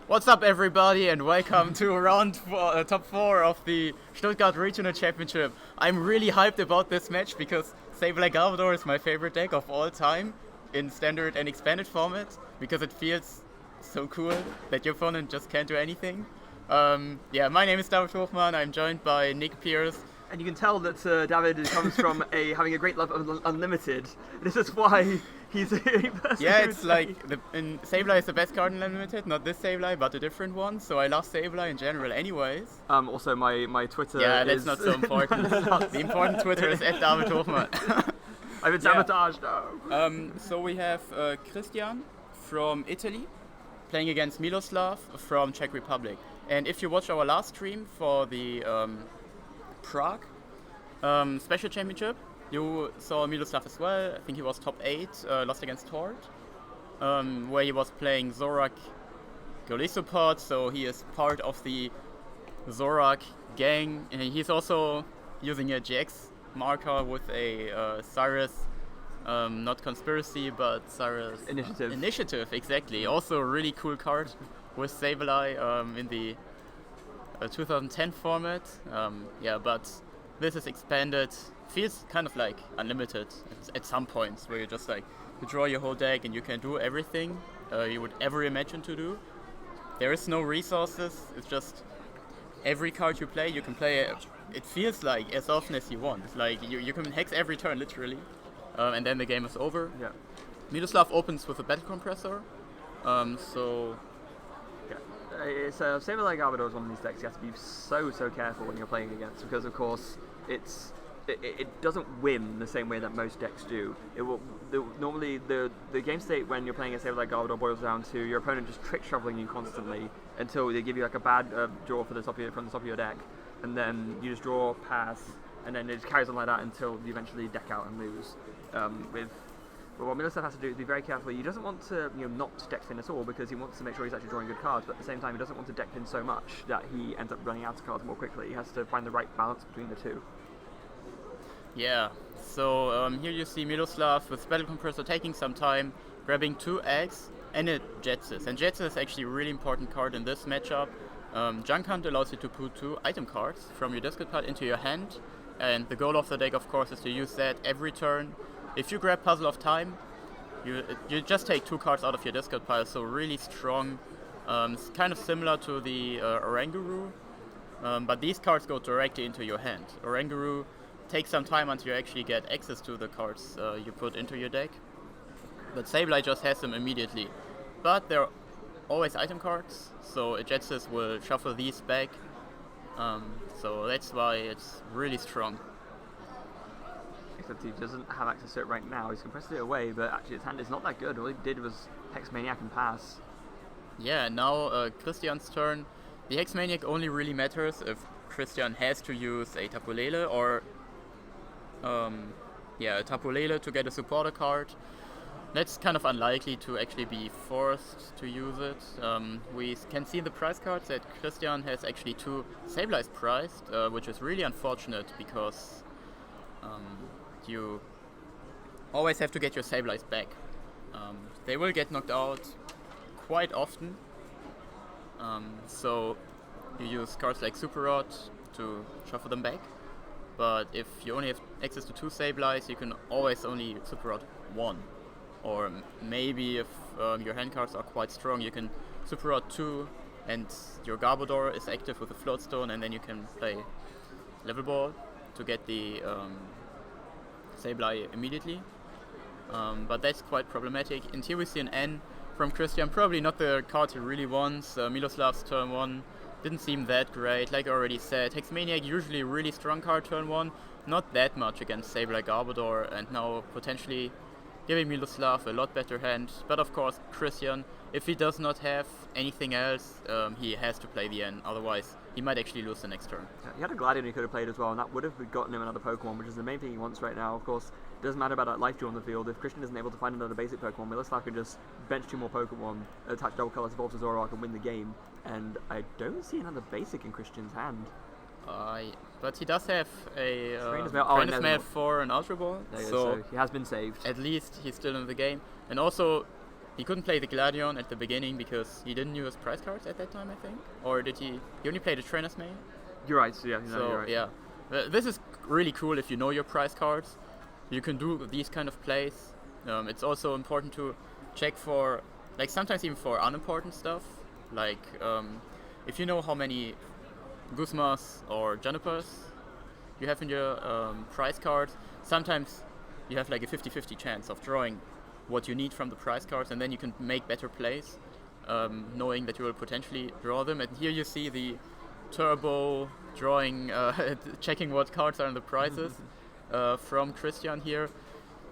What's up, everybody, and welcome to top 4 of the Stuttgart Regional Championship. I'm really hyped about this match because Sableye Garbodor is my favorite deck of all time in standard and expanded format because it feels so cool that your opponent just can't do anything. My name is David Hochmann. I'm joined by Nick Pierce. And you can tell that David comes from having a great love of Unlimited. This is why he's a person. Yeah, it's like Sableye is the best card in Unlimited, not this Sableye, but a different one. So I love Sableye in general, anyways. Also, my Twitter. Yeah, that's not so important. The important Twitter is @David Hochmann. I've been sabotaged. No. So we have Cristian from Italy playing against Miloslav from Czech Republic. And if you watch our last stream for the Prague Special Championship, you saw Miloslav as well. I think he was top 8, lost against Tord, where he was playing Zoroark goalie support, so he is part of the Zoroark gang. And he's also using a GX marker with a Cyrus, not Conspiracy, but Cyrus Initiative, exactly. Also a really cool card with Sableye in the 2010 format. But this is expanded. Feels kind of like Unlimited at some points, where you just you draw your whole deck and you can do everything you would ever imagine to do. There is no resources. It's just every card you play, you can play. It feels like as often as you want. It's like you can hex every turn literally, and then the game is over. Yeah. Miloslav opens with a Battle Compressor, It's Sableye Garbodor is one of these decks you have to be so careful when you're playing against, because of course it doesn't win the same way that most decks do. Normally the game state when you're playing a Sableye Garbodor boils down to your opponent just trick shoveling you constantly until they give you a bad draw from the top of your deck, and then you just draw, pass, and then it just carries on like that until you eventually deck out and lose. But what Miloslav has to do is be very careful. He doesn't want to not deck thin at all, because he wants to make sure he's actually drawing good cards, but at the same time he doesn't want to deck thin so much that he ends up running out of cards more quickly. He has to find the right balance between the two. Yeah, so here you see Miloslav with Battle Compressor taking some time, grabbing 2 eggs and a Jetsis. And Jetsis is actually a really important card in this matchup. Junk Hunt allows you to put 2 item cards from your discard pile into your hand, and the goal of the deck, of course, is to use that every turn. If you grab Puzzle of Time, you just take 2 cards out of your discard pile, so really strong. It's kind of similar to the Oranguru, but these cards go directly into your hand. Oranguru takes some time until you actually get access to the cards you put into your deck, but Sableye just has them immediately. But they're always item cards, so Jetsis will shuffle these back, so that's why it's really strong. Except he doesn't have access to it right now. He's compressed it away, but actually his hand is not that good. All he did was Hex Maniac and pass. Yeah, now Cristian's turn. The Hex Maniac only really matters if Cristian has to use a Tapu Lele or a Tapu Lele to get a supporter card. That's kind of unlikely to actually be forced to use it. We can see in the prize cards that Cristian has actually 2 Sableyes prized, which is really unfortunate because you always have to get your Sableyes back. They will get knocked out quite often, so you use cards like Super Rod to shuffle them back. But if you only have access to 2 Sableyes, you can always only Super Rod 1. Or maybe if your hand cards are quite strong, you can Super Rod 2 and your Garbodor is active with a Float Stone, and then you can play Level Ball to get the Sableye immediately, but that's quite problematic. And here we see an N from Cristian, probably not the card he really wants. Miloslav's turn 1 didn't seem that great, like I already said. Hex Maniac usually a really strong card turn 1, not that much against Sableye Garbodor, and now potentially giving Miloslav a lot better hand. But of course Cristian, if he does not have anything else, he has to play the N, otherwise he might actually lose the next turn. He had a Gladiator he could have played as well, and that would have gotten him another Pokemon, which is the main thing he wants right now. Of course, it doesn't matter about that life draw on the field. If Cristian isn't able to find another basic Pokemon, Miloslav could just bench 2 more Pokemon, attach Double Colors, evolve to Zoroark, and win the game. And I don't see another basic in Cristian's hand. But he does have a Trainers Mail for an Ultra Ball, so he has been saved. At least he's still in the game. And also, he couldn't play the Gladion at the beginning because he didn't use prize cards at that time, I think. Or did he? He only played a Trainer's Mail. You're right. So yeah, So you're right. yeah, this is really cool if you know your prize cards. You can do these kind of plays. It's also important to check for, like sometimes even for unimportant stuff, like if you know how many Guzmas or Junipers you have in your prize cards, sometimes you have like a 50-50 chance of drawing what you need from the prize cards, and then you can make better plays, knowing that you will potentially draw them. And here you see the turbo drawing, checking what cards are in the prizes from Cristian here.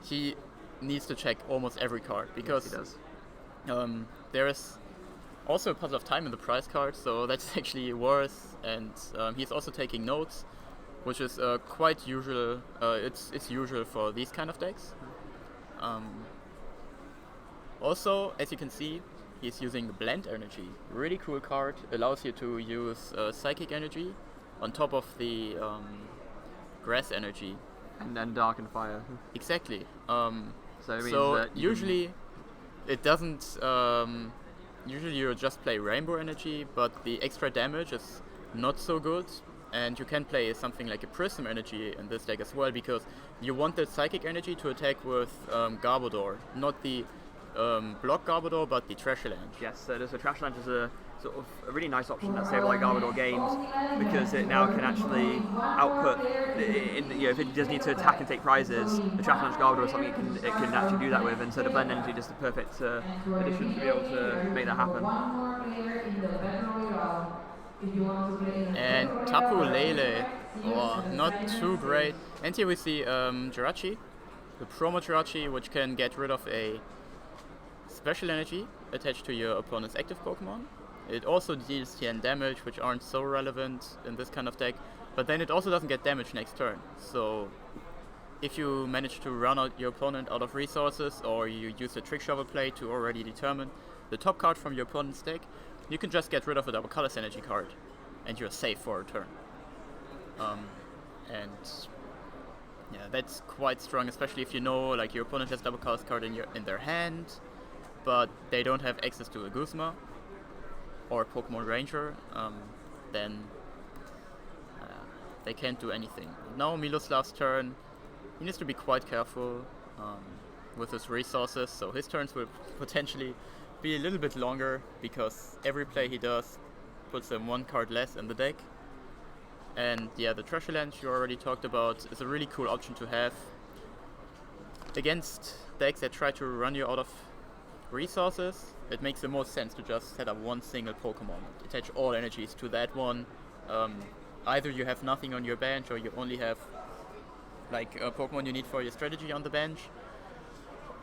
He needs to check almost every card because Yes, he does. there is also a puzzle of time in the prize card, so that's actually worse. And he's also taking notes, which is quite usual. It's usual for these kind of decks. Also, as you can see, he's using Blend Energy. Really cool card. Allows you to use Psychic Energy on top of the Grass Energy. And then Dark and Fire. Exactly. So it means So that you usually it doesn't. Usually you just play Rainbow Energy, but the extra damage is not so good. And you can play something like a Prism Energy in this deck as well, because you want the Psychic Energy to attack with Garbodor, not the block Garbodor, but the Trash Land. Yes, so Trash Land is a sort of a really nice option that Sableye Garbodor gains because it now can actually output. If it does need to attack and take prizes, the Trash Land Garbodor is something it can actually do that with, and so the Blend Energy is just the perfect addition to be able to make that happen. And Tapu Lele, not too great. And here we see Jirachi, the promo Jirachi, which can get rid of a special energy attached to your opponent's active Pokemon. It also deals 10 damage, which aren't so relevant in this kind of deck, but then it also doesn't get damage next turn. So if you manage to run out your opponent out of resources, or you use a Trick Shovel play to already determine the top card from your opponent's deck, you can just get rid of a double colors energy card and you're safe for a turn. And yeah, that's quite strong, especially if you know like your opponent has double colors card in their hand, but they don't have access to a Guzma or Pokemon Ranger, then they can't do anything. Now Miloslav's turn. He needs to be quite careful with his resources, so his turns will potentially be a little bit longer because every play he does puts him one card less in the deck. And yeah, the Treasure Land you already talked about is a really cool option to have against decks that try to run you out of resources. It makes the most sense to just set up one single Pokemon, attach all energies to that one. Either you have nothing on your bench, or you only have like a Pokemon you need for your strategy on the bench.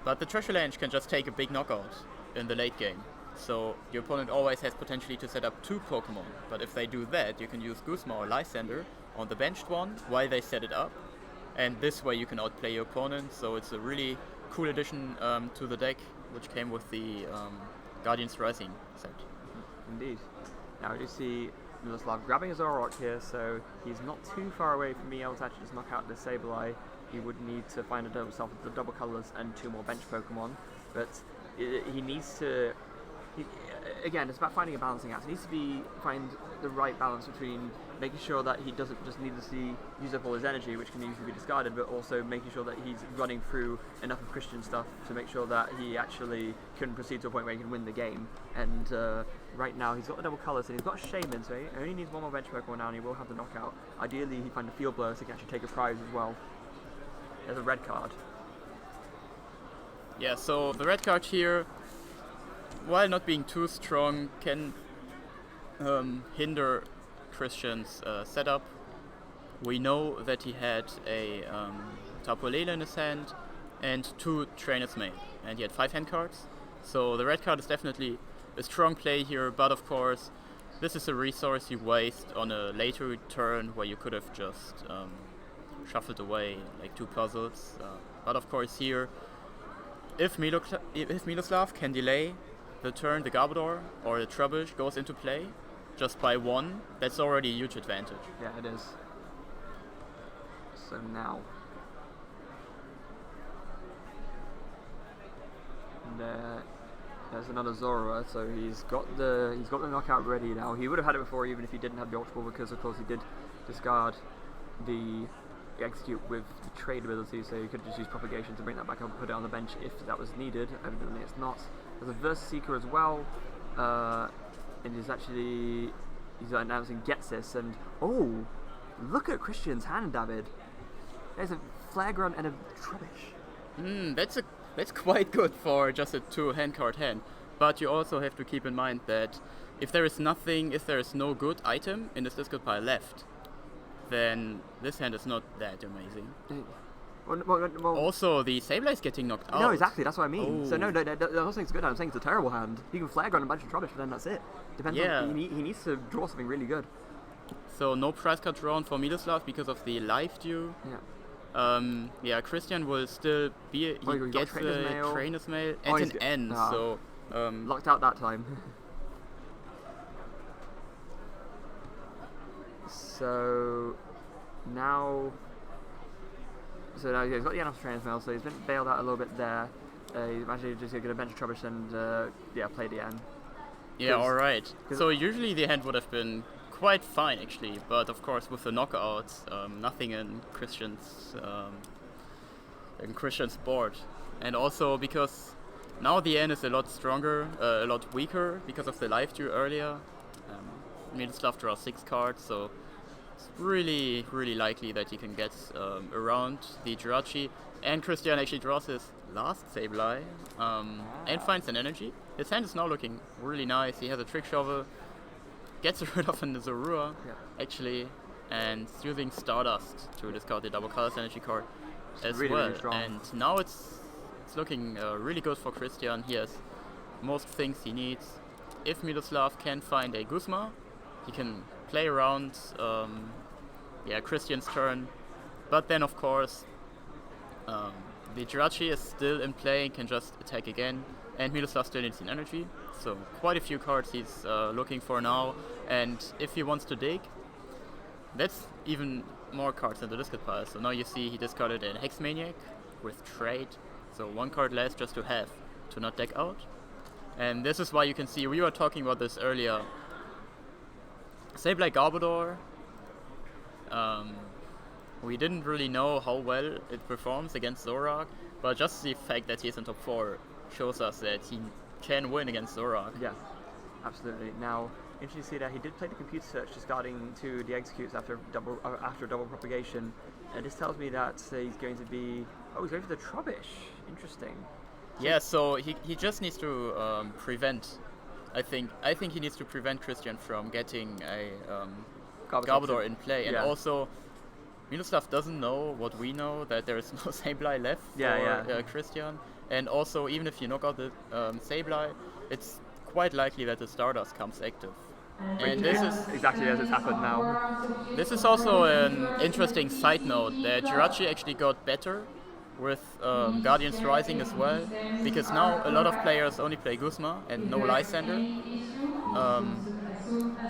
But the Treasure Land can just take a big knockout in the late game. So your opponent always has potentially to set up two Pokemon. But if they do that, you can use Guzma or Lysander on the benched one while they set it up. And this way you can outplay your opponent. So it's a really cool addition to the deck, which came with the Guardians Rising set. Indeed. Now we do see Miloslav grabbing a Zoroark here, so he's not too far away from being able to actually just knock out the Sableye. He would need to find himself the double colours and two more bench Pokemon, but he needs to. Again, it's about finding a balancing act. He needs to find the right balance between making sure that he doesn't just needlessly use up all his energy, which can easily be discarded, but also making sure that he's running through enough of Cristian stuff to make sure that he actually can proceed to a point where he can win the game. And right now he's got the double colours and he's got a Shaman, so he only needs one more bench Pokemon now and he will have the knockout. Ideally he'd find a Field Blower so he can actually take a prize as well. There's a red card. Yeah, so the red card here, while not being too strong, can hinder Cristian's setup. We know that he had a Tapu Lele in his hand and two Trainer's Mail, and he had 5 hand cards. So the red card is definitely a strong play here, but of course this is a resource you waste on a later turn where you could have just shuffled away like 2 puzzles. But of course here, if Miloslav can delay the turn the Garbodor or the Trubbish goes into play just by 1, that's already a huge advantage. Yeah, it is. So now there's another Zoroark, so he's got the knockout ready now. He would have had it before even if he didn't have the Ultra Ball, because of course he did discard the Execute with the trade ability, so he could just use Propagation to bring that back up and put it on the bench if that was needed. Evidently it's not. There's a Versus Seeker as well, and he's announcing Getsis, and oh, look at Cristian's hand, David. There's a Flare Grunt and a Trubbish. That's quite good for just a 2-hand card hand. But you also have to keep in mind that if there is no good item in this discard pile left, then this hand is not that amazing. Well, also, the Sableye is getting knocked out. No, exactly, that's what I mean. Oh. So no, I'm not saying it's a good hand, I'm saying it's a terrible hand. You can Flare Grunt a bunch of Trubbish, but then that's it. Depends on, he needs to draw something really good. So no prize card drawn for Miloslav because of the live due. Yeah. Cristian will still be. He gets a Trainer's Mail and an N. So locked out that time. So now he's got the N off Trainer's Mail, so he's been bailed out a little bit there. He's actually just going to bench Trubbish and play the N. Yeah, alright. So usually the hand would have been quite fine actually, but of course with the knockouts, nothing in Cristian's board, and also because now the N is a lot stronger, a lot weaker because of the live due earlier. Miloslav draws 6 cards, so it's really likely that he can get around the Jirachi, and Cristian actually draws his last Sableye and finds an energy. His hand is now looking really nice. He has a Trick Shovel, gets rid of the Zoroark actually, and using Stardust to discard the double colors energy card as well. Really and now it's looking really good for Cristian. He has most things he needs. If Miloslav can find a Guzma, he can play around Cristian's turn. But then of course the Jirachi is still in play, can just attack again, and Miloslav still needs an energy. So quite a few cards he's looking for now, and if he wants to dig, that's even more cards in the discard pile. So now you see he discarded an Hex Maniac with trade, so 1 card less just to have to not deck out. And this is why you can see, we were talking about this earlier, Sableye Garbodor, we didn't really know how well it performs against Zoroark, but just the fact that he's in top 4 shows us that he can win against Zoroark. Yeah, absolutely. Now, interesting to see that he did play the Computer Search, discarding 2 the Executes after double propagation. And this tells me that he's going to be... Oh, he's going for the Trubbish. Interesting. Yeah, so he just needs to prevent... I think he needs to prevent Cristian from getting a Garbodor in play. And also, Miloslav doesn't know what we know, that there is no Sableye left for Cristian. And also, even if you knock out the Sableye, it's quite likely that the Stardust comes active. And this is exactly as it's happened now. This is also an interesting side note that Jirachi actually got better with Guardian's Rising as well, because now a lot of players only play Guzma and no Lysander.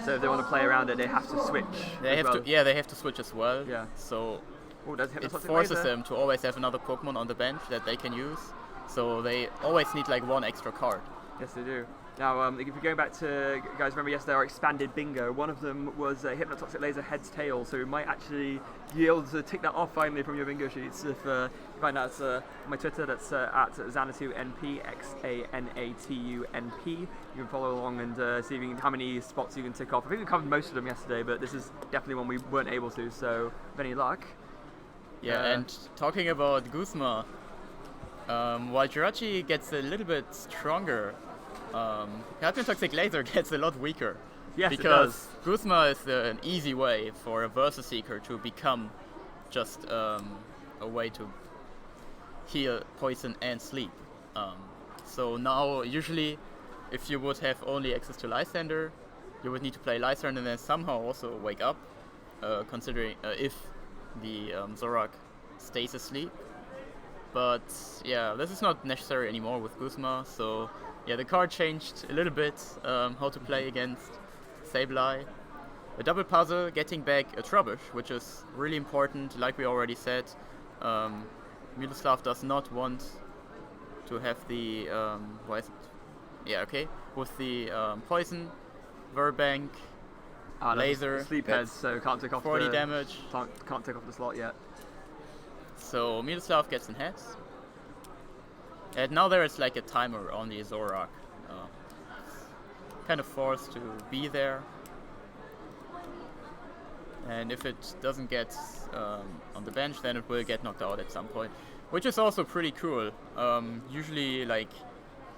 So if they want to play around it, they have to switch. They have to switch as well. Yeah. So it forces them to always have another Pokemon on the bench that they can use. So they always need like 1 extra card. Yes, they do. Now, if you're going back to, guys, remember yesterday our expanded bingo, one of them was Hypnotoxic Laser Head's Tail, so we might actually be able to tick that off finally from your bingo sheets. If you find that on my Twitter, that's at XanatuNP, XANATUNP. You can follow along and see how many spots you can tick off. I think we covered most of them yesterday, but this is definitely one we weren't able to, so with any luck. Yeah, and talking about Guzma, while Jirachi gets a little bit stronger, Hypnotoxic Laser gets a lot weaker. Yes, because Guzma is an easy way for a Versus Seeker to become just a way to heal, poison, and sleep. So now, usually, if you would have only access to Lysander, you would need to play Lysander and then somehow also wake up, considering if the Zoroark stays asleep. But yeah, this is not necessary anymore with Guzma, so yeah, the card changed a little bit how to play against Sableye. A double puzzle, getting back a Trubbish, which is really important, like we already said. Miloslav does not want to have the Yeah, okay. With the poison, Verbank, No, laser. Sleep heads, so can't take off 40 damage. Can't take off the slot yet. So Miloslav gets in heads. And now there is like a timer on the Zoroark. Kind of forced to be there. And if it doesn't get on the bench, then it will get knocked out at some point. Which is also pretty cool. Usually like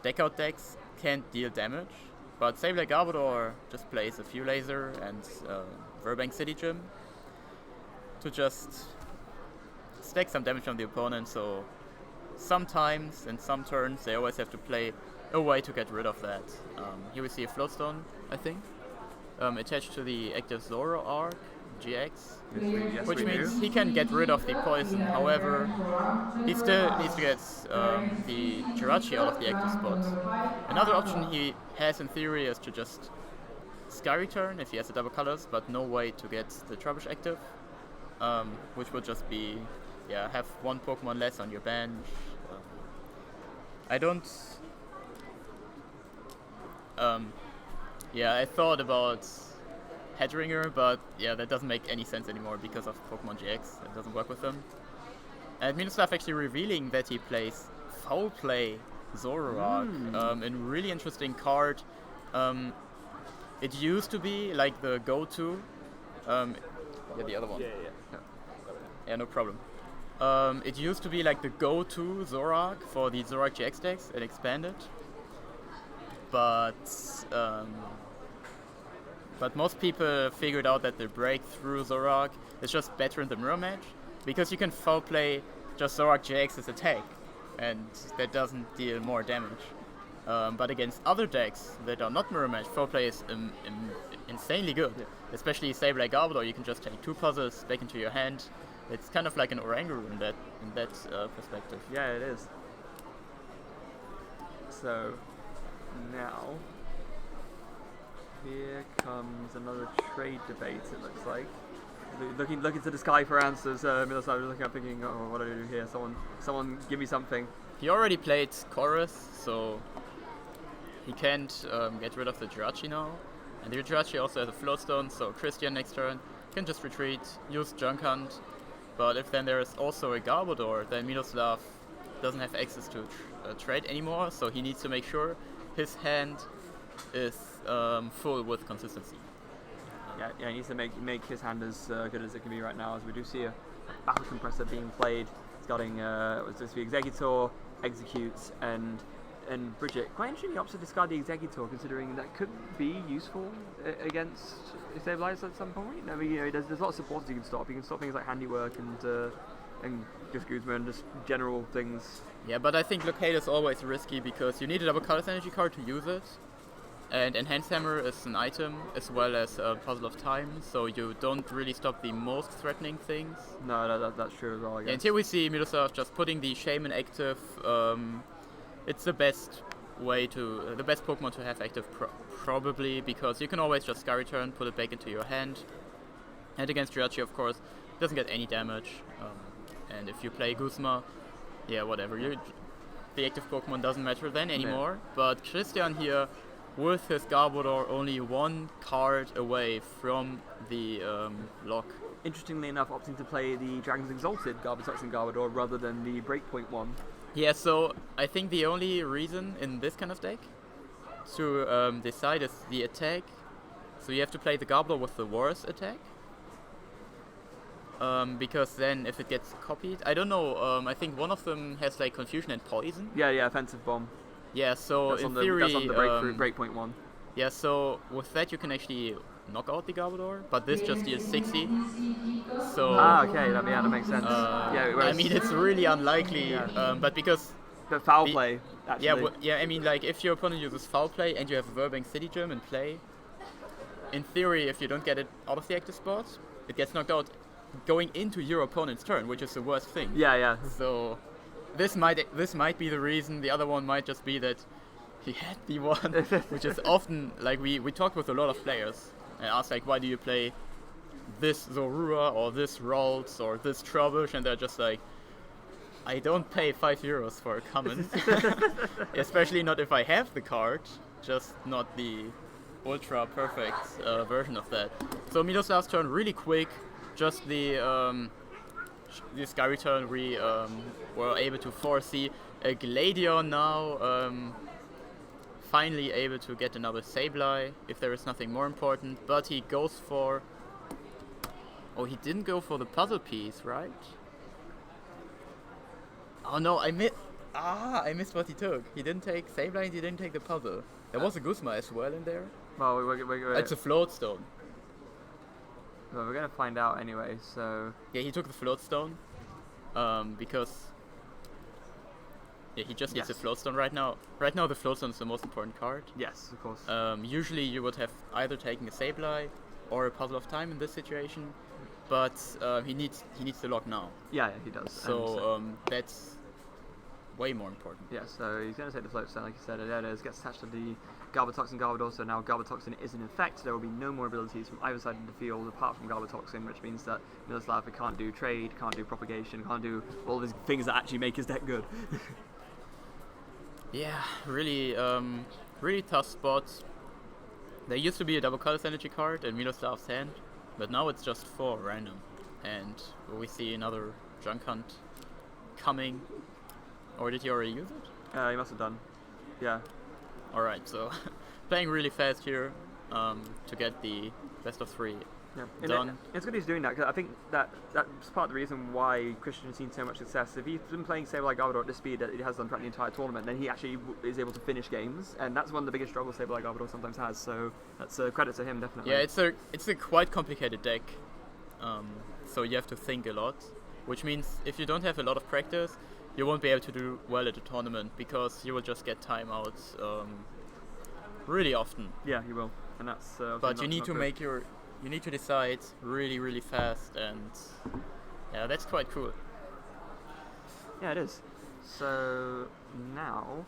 deck out decks can't deal damage. But Sableye Garbodor just plays a few laser and Verbank City Gym to just stack some damage on the opponent, so sometimes in some turns they always have to play a way to get rid of that. Here we see a Floatstone, I think, attached to the active Zoroark GX, which means he can get rid of the poison. However, he still needs to get the Jirachi out of the active spot. Another option he has in theory is to just Sky Return if he has the double colors, but no way to get the Trubbish active, which would just be, yeah, have one Pokemon less on your bench. I don't. Yeah, I thought about Headringer, but yeah, that doesn't make any sense anymore because of Pokemon GX. It doesn't work with them. And Miloslav actually revealing that he plays Foul Play Zoroark, a really interesting card. It used to be like the go-to. Yeah, the other one. Yeah, no problem. It used to be like the go-to Zoroark for the Zoroark GX decks. It expanded, but most people figured out that the breakthrough Zoroark is just better in the mirror match because you can foul play just Zoroark GX's attack, and that doesn't deal more damage. But against other decks that are not mirror match, foul play is insanely good. Yeah. Especially Sableye Garbodor, you can just take 2 puzzles back into your hand. It's kind of like an Oranguru in that perspective. Yeah, it is. So now here comes another trade debate. It looks like looking to the sky for answers. Miloslav is looking up, thinking, "Oh, what do I do here? Someone, give me something." He already played Chorus, so he can't get rid of the Jirachi now. And the Jirachi also has a Floatstone, so Cristian next turn can just retreat, use Junk Hunt. But if then there is also a Garbodor, then Miloslav doesn't have access to trade anymore, so he needs to make sure his hand is full with consistency. Yeah, he needs to make his hand as good as it can be right now, as we do see a Battle Compressor being played. It's got this be Exeggcute, Exeggcute, and Bridget. Quite interesting he opts to discard the Exeggcute, considering that could be useful against Sableye at some point. I mean, there's lots of supporters you can stop. You can stop things like Handiwork and just Guzman, just general things. Yeah, but I think Locate is always risky because you need a double colors energy card to use it. And Enhanced Hammer is an item as well as a Puzzle of Time, so you don't really stop the most threatening things. No, that's true as well, I guess. And here we see Miloslav just putting the Shaman active. It's the best Pokemon to have active probably, because you can always just Sky Return, put it back into your hand. And against Jirachi, of course, it doesn't get any damage. And if you play Guzma, yeah, whatever. The active Pokemon doesn't matter then anymore. Yeah. But Cristian here, with his Garbodor, only 1 card away from the lock. Interestingly enough, opting to play the Dragon's Exalted Garbodor rather than the Breakpoint one. Yeah, so I think the only reason in this kind of deck to decide is the attack. So you have to play the Garbodor with the worst attack. Because then if it gets copied, I don't know, I think one of them has like Confusion and Poison. Yeah, Offensive Bomb. Yeah, so that's in theory... That's on the Breakpoint one. Yeah, so with that you can actually knock out the Garbodor, but this just deals 60. So... okay, that makes sense. I mean, it's really unlikely, but because... The foul play, actually. Yeah, I mean, like, if your opponent uses foul play and you have Verbank City Gym in play, in theory, if you don't get it out of the active spot, it gets knocked out going into your opponent's turn, which is the worst thing. Yeah. So this might be the reason. The other one might just be that he had the one, which is often, like, we talked with a lot of players and asked, like, why do you play this Zorua or this Ralts or this Trubbish, and they're just like, I don't pay €5 for a common, especially not if I have the card, just not the ultra perfect version of that. So Miloslav's turn really quick, just the Sky Return we were able to foresee. A Gladion now, finally able to get another Sableye if there is nothing more important, but he goes for... Oh, he didn't go for the puzzle piece, right? Oh no, I missed what he took. He didn't take Sableye and he didn't take the puzzle. There was a Guzma as well in there. Well, It's a float stone. Well, we're gonna find out anyway, so... Yeah, he took the float stone. Because... Yeah, he just needs a float stone right now. Right now the float stone is the most important card. Yes, of course. Usually you would have either taken a Sableye or a Puzzle of Time in this situation. But he needs the lock now. Yeah, he does. So that's way more important. Yeah, so he's going to take the float stone, like you said. There it is, gets attached to the Garbotoxin Garbodor, so now Garbotoxin is in effect. There will be no more abilities from either side of the field apart from Garbotoxin, which means that Miloslav can't do trade, can't do propagation, can't do all these things that actually make his deck good. Yeah, really, really tough spot. There used to be a double colors energy card in Miloslav's hand, but now it's just 4 random. And we see another Junk Hunt coming. Or did he already use it? He must have done. Yeah. Alright, so playing really fast here to get the best of 3 done. It's good he's doing that, because I think that's part of the reason why Cristian has seen so much success. If he's been playing Sableye Garbodor at the speed that he has done throughout the entire tournament, then he actually is able to finish games, and that's one of the biggest struggles Sableye Garbodor sometimes has, so that's a credit to him, definitely. Yeah, it's a quite complicated deck, so you have to think a lot, which means if you don't have a lot of practice, you won't be able to do well at a tournament, because you will just get timeouts really often. Yeah, you will, and that's but you need to make you need to decide really, really fast, and yeah, that's quite cool. Yeah, it is. So now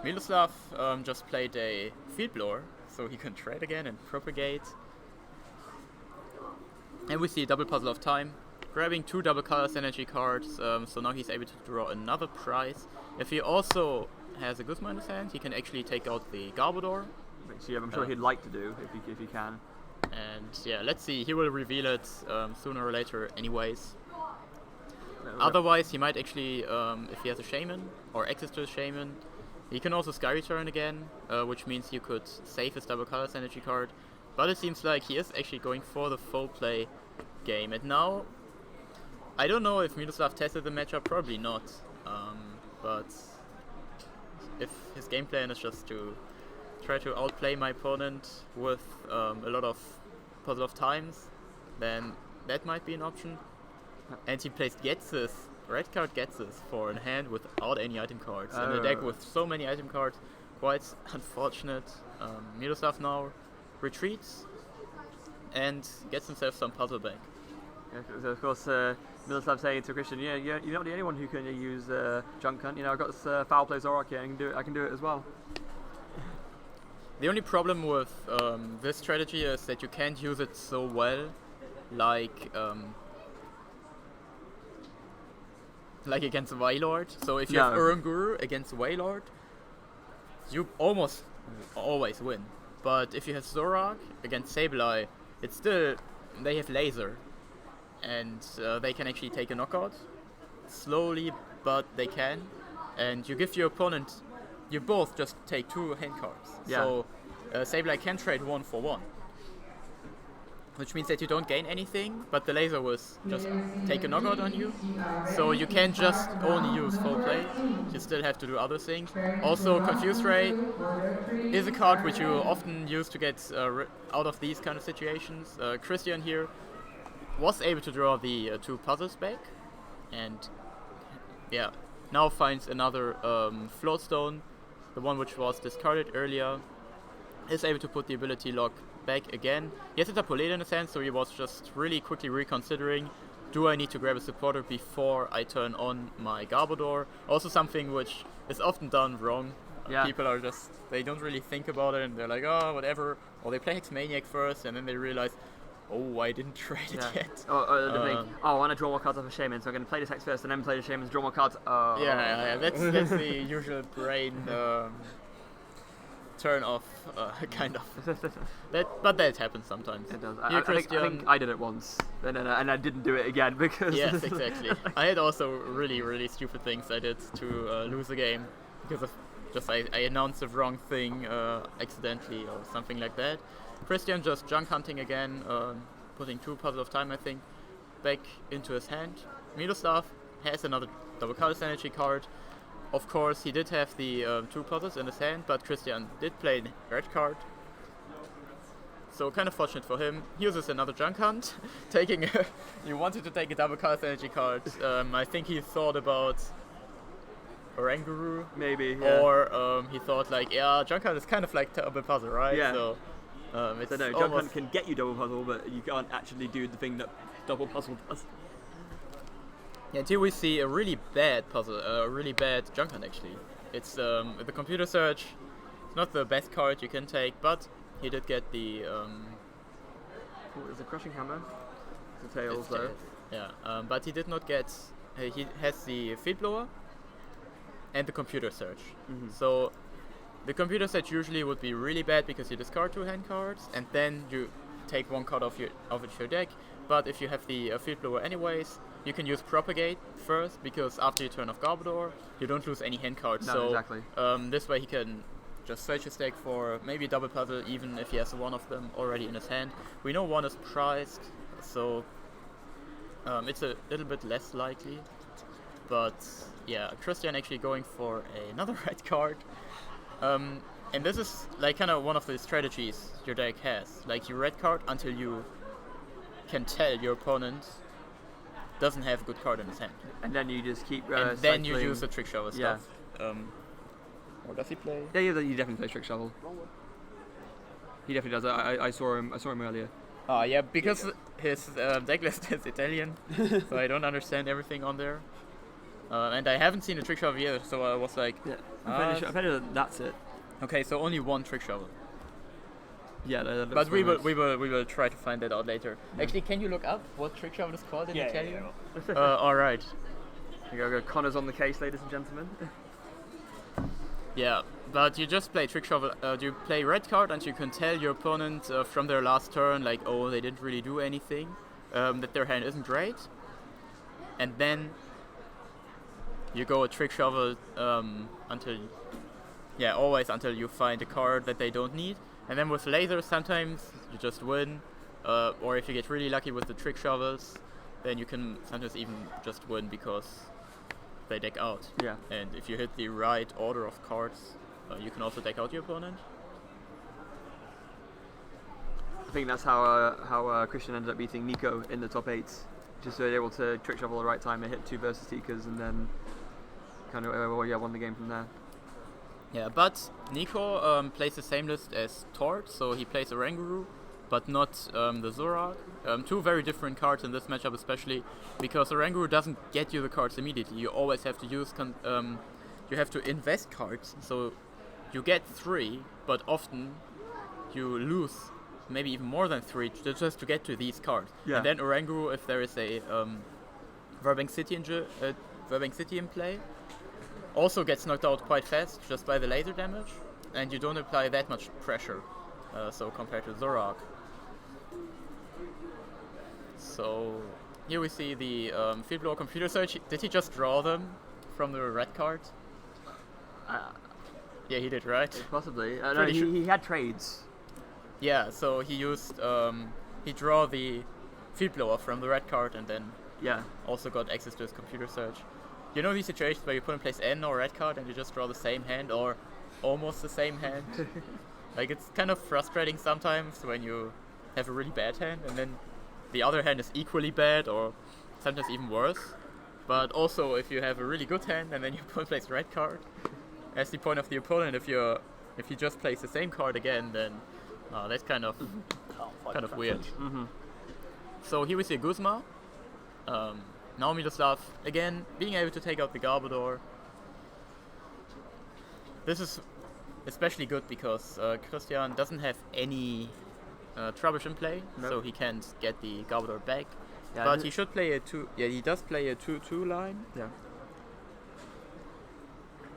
Miloslav just played a Field Blower, so he can trade again and propagate. And we see a double Puzzle of Time, grabbing 2 double colors energy cards, so now he's able to draw another prize. If he also has a Guzma in his hand, he can actually take out the Garbodor. Which I'm sure he'd like to do if he can. And yeah, let's see, he will reveal it sooner or later anyways. Otherwise, he might actually, if he has a Shaman or access to a Shaman, he can also Sky Return again, which means you could save his double colors energy card. But it seems like he is actually going for the full play game. And now, I don't know if Miloslav tested the matchup, probably not. But if his game plan is just to try to outplay my opponent with a lot of Puzzle of Times, then that might be an option. And he plays Getzes, red card Getzes, for in hand without any item cards. In a deck with so many item cards, quite unfortunate. Miloslav now retreats and gets himself some puzzle back. Yeah, so of course, Miloslav saying to Cristian, yeah, you're not the only one who can use Junk Hunt. You know, I've got this foul play Zoroark here, I can do it as well. The only problem with this strategy is that you can't use it so well, like against Wailord. So if you have Uranguru against Wailord, you almost always win. But if you have Zoroark against Sableye, it's still, they have laser, and they can actually take a knockout slowly, but they can. And you give your opponent, you both just take 2 hand cards. Yeah. So Sableye can trade 1 for 1, which means that you don't gain anything, but the laser will just take a knockout on you. So you can't just only use full play, you still have to do other things. Also, Confuse Ray is a card which you often use to get out of these kind of situations. Cristian here was able to draw the 2 puzzles back, and yeah, now finds another float stone, the one which was discarded earlier, is able to put the ability lock back again. He has a Tapu Lele in his hand, so he was just really quickly reconsidering, do I need to grab a supporter before I turn on my Garbodor? Also something which is often done wrong. Yeah. People are just, they don't really think about it, and they're like, oh, whatever. Or they play Hexmaniac first, and then they realize, oh, I didn't trade it yet. Or they think, I want to draw more cards off a Shaman, so I'm going to play this X first and then play the Shaman to draw more cards. Yeah, that's the usual brain turn off, kind of. But that happens sometimes. It does. Here, I think I did it once, and I didn't do it again because... Yes, exactly. I had also really, really stupid things I did to lose a game because of just I announced the wrong thing accidentally or something like that. Cristian just junk hunting again, putting 2 puzzles of time, I think, back into his hand. Miloslav has another double colorless energy card. Of course, he did have the 2 puzzles in his hand, but Cristian did play red card. So kind of fortunate for him. He uses another junk hunt, taking. He wanted to take a double colorless energy card. I think he thought about Oranguru, maybe, yeah. Or he thought like, yeah, junk hunt is kind of like double puzzle, right? Yeah. So it's no, junk hunt can get you double puzzle, but you can't actually do the thing that double puzzle does. Yeah, here we see a really bad puzzle, a really bad junk hunt actually. It's the computer search. It's not the best card you can take, but he did get the. It's a crushing hammer. It's the tails though. Yeah, but he did not get. He has the field blower and the computer search. Mm-hmm. So the computer search usually would be really bad because you discard 2 hand cards and then you take 1 card off your deck. But if you have the field blower anyways, you can use propagate first because after you turn off Garbodor, you don't lose any hand cards. No, so exactly. This way he can just search his deck for maybe a double puzzle, even if he has one of them already in his hand. We know one is prized, so it's a little bit less likely. But yeah, Cristian actually going for another red card. And this is like kind of one of the strategies your deck has. Like you red card until you can tell your opponent doesn't have a good card in his hand. And then you just keep and then you use the trick shovel stuff. Or does he play? Yeah, he definitely plays trick shovel. He definitely does. I saw him earlier. Oh yeah, because his deck list is Italian, so I don't understand everything on there. And I haven't seen the trick shovel yet, so I was like, yeah, I'm pretty sure that's it. Okay, so only 1 trick shovel. Yeah, but we will try to find that out later. Yeah. Actually, can you look up what trick shovel is called in Italian? Yeah. All right. Connor's on the case, ladies and gentlemen. Yeah, but you just play trick shovel. You play red card, and you can tell your opponent from their last turn, like, oh, they didn't really do anything, that their hand isn't great, and then you go a trick shovel always until you find a card that they don't need. And then with lasers, sometimes you just win, or if you get really lucky with the trick shovels, then you can sometimes even just win because they deck out. Yeah. And if you hit the right order of cards, you can also deck out your opponent. I think that's how Cristian ended up beating Nico in the top 8. Just able to trick shovel at the right time and hit 2 versus seekers, and then kind of won the game from there. Yeah, but Nico plays the same list as Tord, so he plays Oranguru, but not the Zoroark. 2 very different cards in this matchup, especially because Oranguru doesn't get you the cards immediately. You always have to use, you have to invest cards, so you get 3, but often you lose maybe even more than 3 just to get to these cards. Yeah. And then Oranguru, if there is a Verbank City in play, also gets knocked out quite fast just by the laser damage, and you don't apply that much pressure, so compared to Zoroark. So here we see the field blower computer search. Did he just draw them from the red card? Yeah, he did, right? Possibly. No, he had trades. Yeah, so he used he draw the field blower from the red card and then also got access to his computer search. You know these situations where you put in place N or red card and you just draw the same hand or almost the same hand? Like, it's kind of frustrating sometimes when you have a really bad hand and then the other hand is equally bad or sometimes even worse. But also if you have a really good hand and then you put in place red card as the point of the opponent, if you just place the same card again, then that's kind of weird. Mm-hmm. So here we see Guzma. Now Miloslav, again, being able to take out the Garbodor. This is especially good because Cristian doesn't have any Trubbish in play, Nope. so he can't get the Garbodor back. Yeah, But he should play a 2. Yeah, he does play a 2/2 line. Yeah.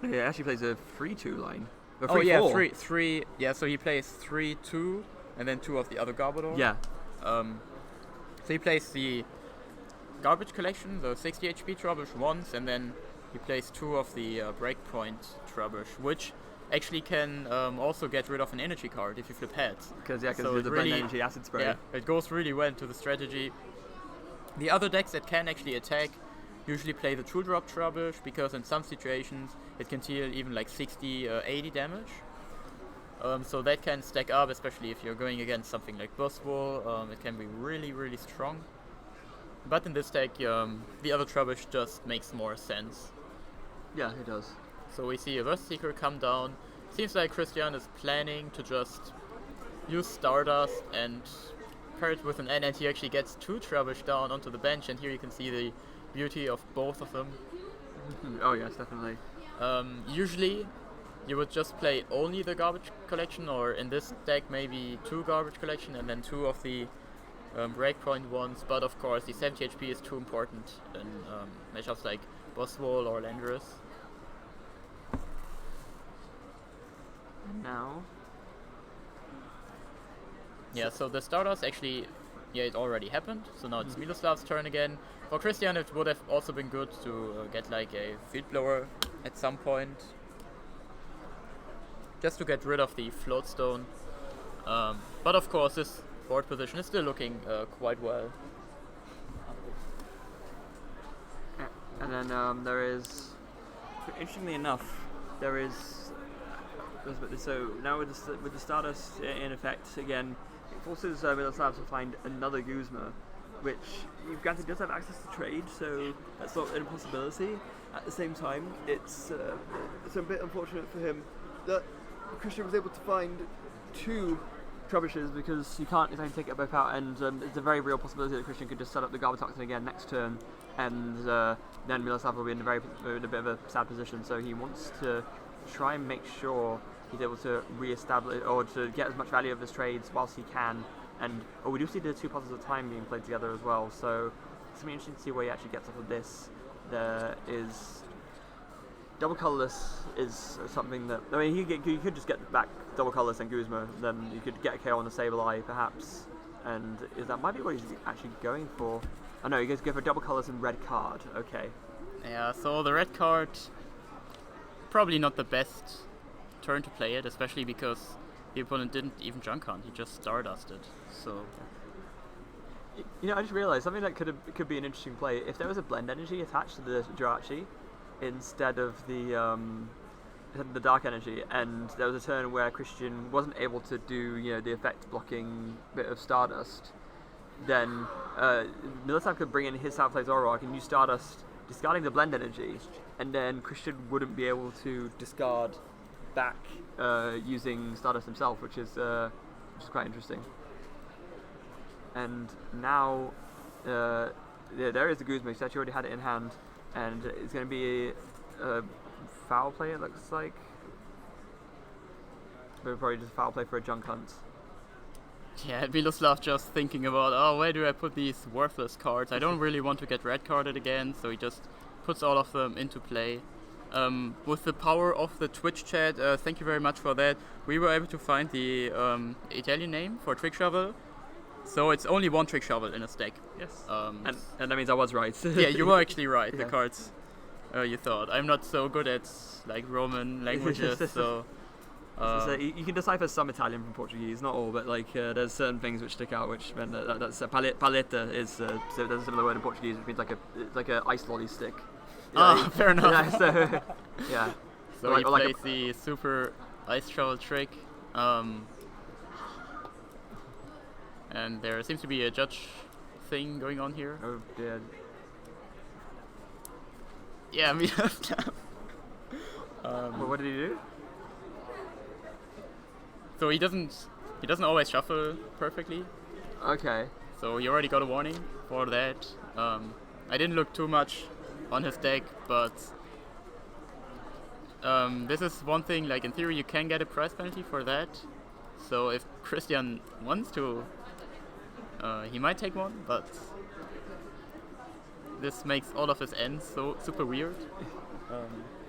No, he actually plays a 3-2 line. A Oh yeah, 3-4. 3. Yeah, so he plays 3/2, and then 2 of the other Garbodor. Yeah. So he plays the Garbage Collection, the 60 HP Trubbish once, and then he plays 2 of the Breakpoint Trubbish, which actually can also get rid of an energy card if you flip heads. Because So the it Blend really- Energy Acid Spray. Yeah, it goes really well into the strategy. The other decks that can actually attack usually play the True Drop Trubbish, because in some situations it can deal even like 60, 80 damage. So that can stack up, especially if you're going against something like Buzzwole. It can be really, really strong. But in this deck, the other Trubbish just makes more sense. Yeah, it does. So we see a Verse Seeker come down. Seems like Cristian is planning to just use Stardust and pair it with an N, and he actually gets 2 Trubbish down onto the bench, and here you can see the beauty of both of them. Oh yes, definitely. Usually you would just play only the Garbage Collection, or in this deck maybe 2 Garbage Collection and then 2 of the Breakpoint ones, but of course the 70 HP is too important in matchups like Buzzwole or Landorus. Now. Yeah, so the Stardust actually, yeah, it already happened, so now it's Miloslav's turn again. For Cristian it would have also been good to get like a Field Blower at some point, just to get rid of the Float Stone. But of course this board position is still looking quite well. And then there is, interestingly enough, there is. So now with the Stardust in effect again, it forces Miloslav to find another Guzma, which granted does have access to trade, so that's not an impossibility. At the same time, it's a bit unfortunate for him that Cristian was able to find 2 Trubbishes, because you can't exactly take it both out, and it's a very real possibility that Cristian could just set up the Garbotoxin again next turn, and then Miloslav will be in a bit of a sad position. So he wants to try and make sure he's able to re-establish or to get as much value of his trades whilst he can. And we do see the 2 puzzles at a time being played together as well. So it's going to be interesting to see where he actually gets off of this. There is double colorless is something that, I mean, you could just get back double colorless and Guzma, then you could get a KO on the Sableye perhaps, and that might be what he's actually going for. Oh no, he goes go for double colors and red card. Okay. Yeah, so the red card, probably not the best turn to play it, especially because the opponent didn't even junk hunt, he just Stardusted. So You know, I just realised something that could be an interesting play. If there was a Blend Energy attached to the Jirachi instead of the Dark Energy, and there was a turn where Cristian wasn't able to do the effect blocking bit of Stardust, then Miloslav could bring in his Sableye Zoroark and use Stardust, discarding the Blend Energy, and then Cristian wouldn't be able to discard back using Stardust himself, which is quite interesting. And now there is the Guzma. He's actually already had it in hand, and it's going to be a foul play, it looks like. But probably just foul play for a junk hunt. yeah, Miloslav just thinking about, where do I put these worthless cards? I don't really want to get red carded again, so he just puts all of them into play. With the power of the Twitch chat, thank you very much for that. We were able to find the Italian name for Trick Shovel. So it's only 1 Trick Shovel in a stack. Yes. And that means I was right. Yeah, you were actually right. Yeah. The cards you thought. I'm not so good at like Roman languages, so. You can decipher some Italian from Portuguese, not all, but like there's certain things which stick out, which meant that's paleta is so there's a similar word in Portuguese, which means like a ice lolly stick. Fair enough. Yeah, so yeah. So he plays the super ice shovel trick. And there seems to be a judge thing going on here. Oh dear. Yeah, I mean, What did he do? so he doesn't always shuffle perfectly. Okay. So he already got a warning for that. I didn't look too much on his deck, but this is one thing. Like in theory, you can get a prize penalty for that. So if Cristian wants to he might take one, but this makes all of his ends so super weird.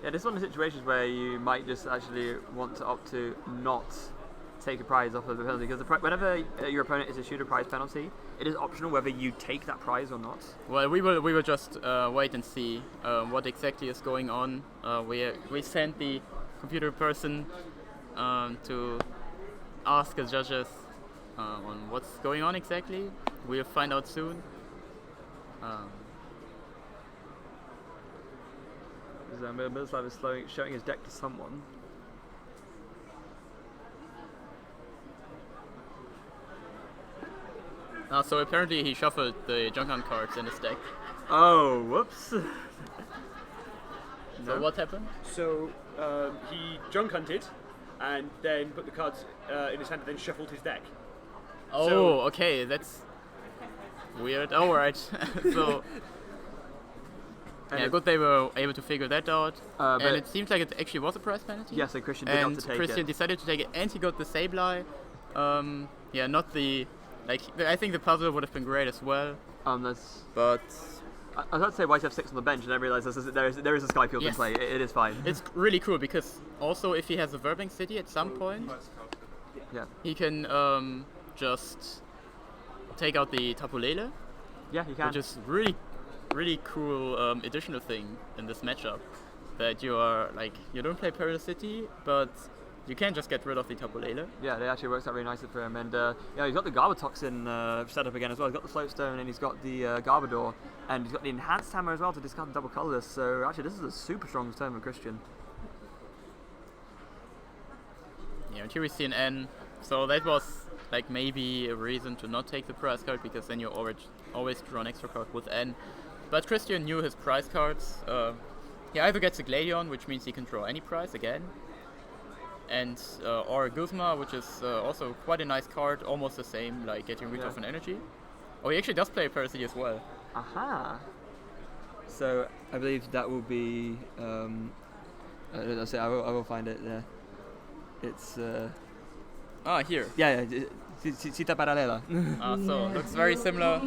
Yeah, this is one of the situations where you might just actually want to opt to not take a prize off of the penalty, because whenever your opponent is issued a prize penalty, it is optional whether you take that prize or not. Well, we will just wait and see what exactly is going on. We sent the computer person to ask the judges on what's going on exactly. We'll find out soon. Miloslav is showing his deck to someone. So apparently he shuffled the junk hunt cards in his deck. Oh, whoops. So what happened? So he junk hunted and then put the cards in his hand and then shuffled his deck. Oh, So- okay, that's weird. Alright, so... Yeah, good they were able to figure that out. But And it seems like it actually was a prize penalty. yes, so Cristian did And opt to take Cristian it. decided to take it, and he got the Sableye. Yeah, not the... Like, I think the puzzle would have been great as well, That's. but... I was about to say why does he have 6 on the bench, and then I realised there is a Skyfield Yes. in play. It is fine. It's really cool, because also if he has a Verbing City at some point, Yeah. he can just take out the Tapu Lele, Yeah, you can. which is really cool additional thing in this matchup. That you are, like, you don't play Pearl City, but you can just get rid of the Tapu Lele. Yeah, it actually works out really nicely for him. And yeah, he's got the Garbotoxin set up again as well. He's got the Floatstone and he's got the Garbodor. And he's got the Enhanced Hammer as well to discard the double colourless. So actually, this is a super strong turn for Cristian. Yeah, and here we see an N. So that was like maybe a reason to not take the prize card, because then you always draw an extra card with N. But Cristian knew his prize cards. He either gets a Gladion, which means he can draw any prize again, and or a Guzma, which is also quite a nice card, almost the same, like getting rid of an energy. Oh, he actually does play a Parasity as well. Aha! So I believe that will be. I'll say I will find it there. It's. Here. Yeah, Cita Paralela. So looks very similar.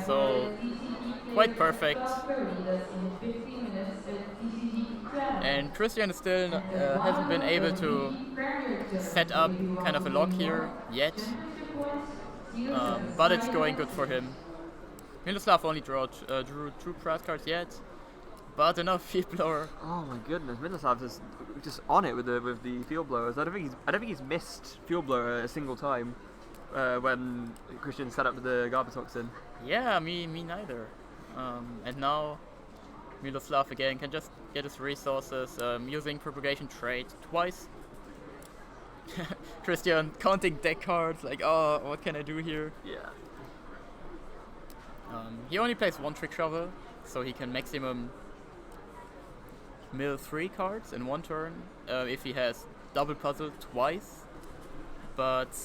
So quite perfect. And Cristian still hasn't been able to set up kind of a lock here yet, but it's going good for him. Miloslav only drew 2 prize cards yet, but enough field blower. Oh my goodness, Miloslav is just on it with the field blowers. I don't think he's missed field blower a single time when Cristian set up the Garbotoxin. Yeah, me neither. And now Miloslav again can just get his resources using propagation trait twice. Cristian counting deck cards like, oh, what can I do here? Yeah. He only plays 1 trick shovel, so he can maximum mill 3 cards in 1 turn if he has double puzzle twice. But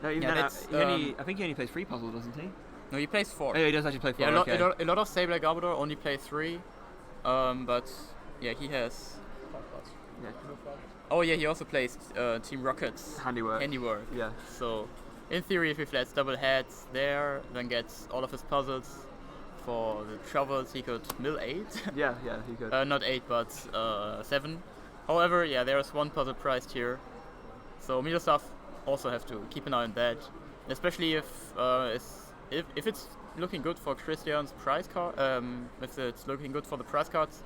No, even Yeah, then, that's, I think he only plays 3 puzzle, doesn't he? no, he plays 4. Oh, yeah, he does actually play 4. Yeah, okay. a lot of Sableye Garbodor only play 3, but yeah, he has. Yeah. Oh yeah, he also plays Team Rocket's Handiwork. Handiwork. Yeah. So, in theory, if he flats double heads there, then gets all of his puzzles. For the shovels, he could mill 8. Yeah, he could. Not 8, but 7. However, yeah, there's 1 puzzle priced here. So Miloslav also have to keep an eye on that, especially if it's looking good for Cristian's prize card. If it's looking good for the prize cards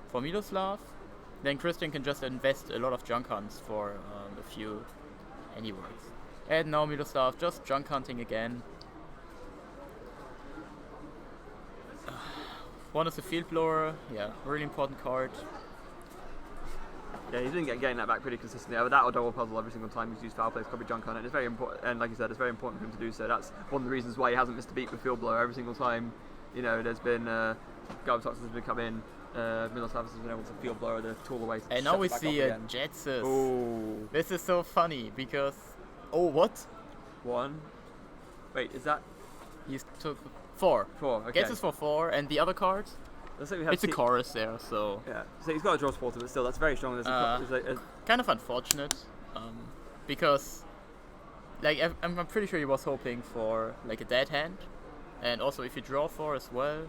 for Miloslav, then Cristian can just invest a lot of junk hunts for a few anyways. And now Miloslav just junk hunting again. One is a field blower, yeah, really important card. Yeah, he's been getting that back pretty consistently. Either that or double puzzle every single time he's used foul plays, probably junk on it. It's very important, and like you said, it's very important for him to do so. That's one of the reasons why he hasn't missed a beat with field blower every single time. You know, there's been Garbotox has been come in, Miloslav has been able to field blower the tool away. And now we see a Jetsus. Oh, This is so funny because, oh, what? 1. Wait, is that He took 4. 4? Okay. Gets us for 4, and the other card, Looks like we have it's a chorus there, so Yeah, so he's got a draw supporter, but still, that's very strong. There's a kind of unfortunate, because like I'm pretty sure he was hoping for like a dead hand, and also if you draw 4 as well.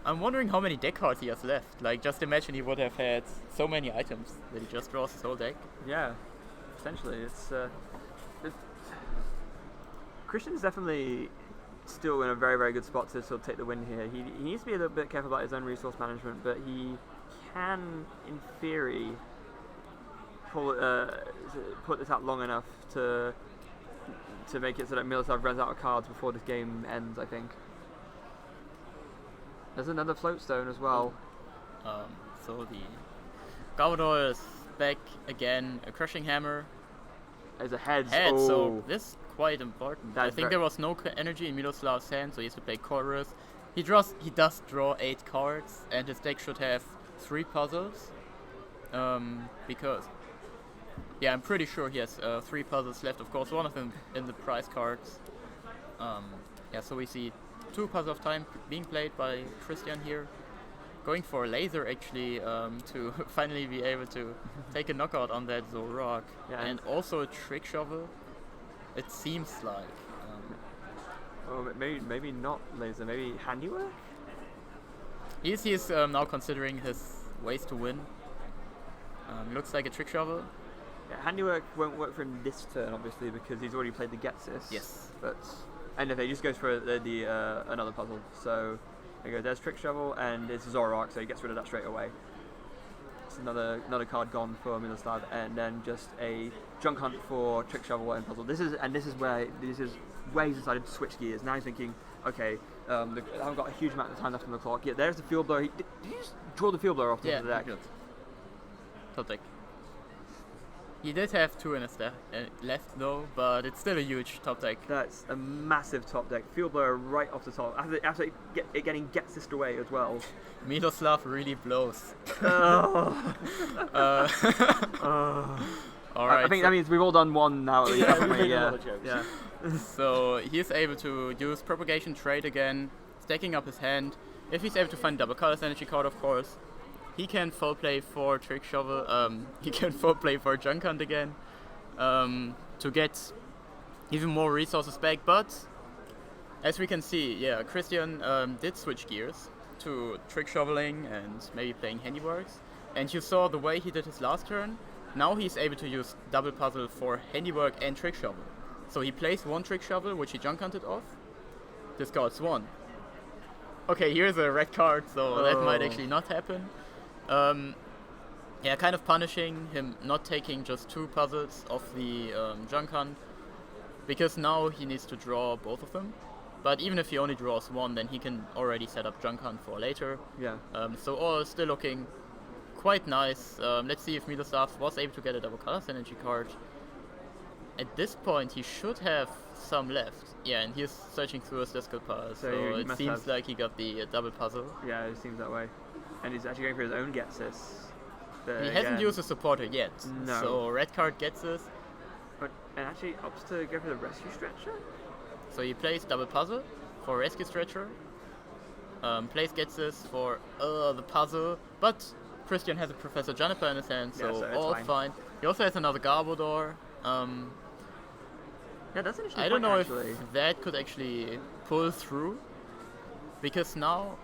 I'm wondering how many deck cards he has left. Like, just imagine he would have had so many items that he just draws his whole deck. Yeah, essentially, Cristian's definitely still in a very, very good spot to sort of take the win here. He needs to be a little bit careful about his own resource management, but he can, in theory, put this out long enough to make it so that Miloslav runs out of cards before this game ends, I think. There's another float stone as well. So the Garbodor is back again. A crushing hammer. There's a head. Oh. So this is quite important. I think there was no energy in Miloslav's hand, so he has to play chorus. He does draw 8 cards, and his deck should have 3 puzzles. Because I'm pretty sure he has 3 puzzles left. Of course, one of them in the prize cards. So we see 2 puzzles of time being played by Cristian here, going for a laser actually to finally be able to take a knockout on that Zoroark, and also a trick shovel. It seems like. Maybe not laser. Maybe handiwork. He's now considering his ways to win. Looks like a trick shovel. Yeah, handiwork won't work for him this turn, obviously, because he's already played the Getsis. Yes. And if he just goes for the another puzzle. So there you go. There's trick shovel, and it's Zoroark, so he gets rid of that straight away. It's another card gone for Miloslav, and then just a junk hunt for trick shovel and puzzle. This is where he's decided to switch gears. Now he's thinking, okay, I've got a huge amount of time left on the clock. Yeah, there's the field blower. Did you just draw the field blower off the deck? Yeah, top deck. He did have 2 in his deck left though, but it's still a huge top deck. That's a massive top deck. Field blower right off the top. After it getting Getsist away as well. Miloslav really blows. Alright. I think that means we've all done one now at least, haven't we? Yeah. So he's able to use Propagation Trade again, stacking up his hand. If he's able to find double colors energy card, of course. He can full play for Trick Shovel, he can full play for Junk Hunt again, to get even more resources back, but as we can see, Cristian did switch gears to Trick Shoveling and maybe playing Handiworks, and you saw the way he did his last turn. Now he's able to use double puzzle for Handiwork and Trick Shovel. So he plays 1 Trick Shovel, which he Junk Hunted off, discards 1. Okay, here's a red card, so that might actually not happen. Kind of punishing him not taking just 2 puzzles off the Junk Hunt, because now he needs to draw both of them. But even if he only draws 1, then he can already set up Junk Hunt for later. Yeah. So all still looking quite nice. Let's see if Miloslav was able to get a double colors energy card. At this point, he should have some left. Yeah, and he's searching through his discard pile, so it seems like he got the double puzzle. Yeah, it seems that way. And he's actually going for his own Getsis. He hasn't used a supporter yet, no. So red card gets this. And actually opts to go for the Rescue Stretcher? So he plays double puzzle for Rescue Stretcher. Plays Getsis for the puzzle, but Cristian has a Professor Juniper in his hand, so all fine. He also has another Garbodor. That's an interesting I don't know point, if that could actually pull through, because now...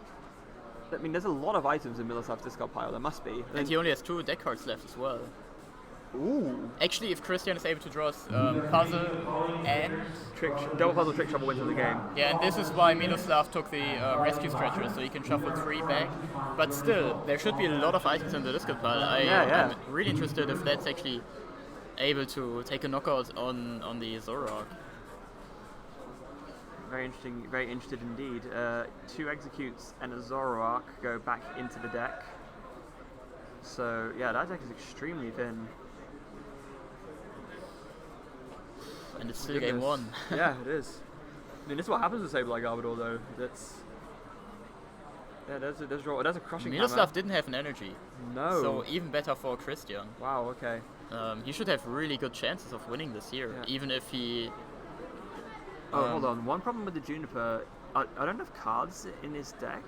I mean, there's a lot of items in Miloslav's discard pile, there must be. And he only has 2 deck cards left as well. Ooh. Actually, if Cristian is able to draw puzzle and... double puzzle Trick Shovel wins the game. Yeah, and this is why Miloslav took the Rescue Stretcher, so he can shuffle 3 back. But still, there should be a lot of items in the discard pile. I'm really interested if that's actually able to take a knockout on the Zoroark. Very interesting, very interested indeed. 2 Exeggcutes and a Zoroark go back into the deck. So yeah, that deck is extremely thin. And it's still game 1. Yeah, it is. I mean, this is what happens with Sableye Garbodor though. That's... Yeah, there's a crushing hammer. Miloslav didn't have an energy. No. So even better for Cristian. Wow, okay. He should have really good chances of winning this year, even if he... hold on. One problem with the Juniper, I don't have cards in his deck.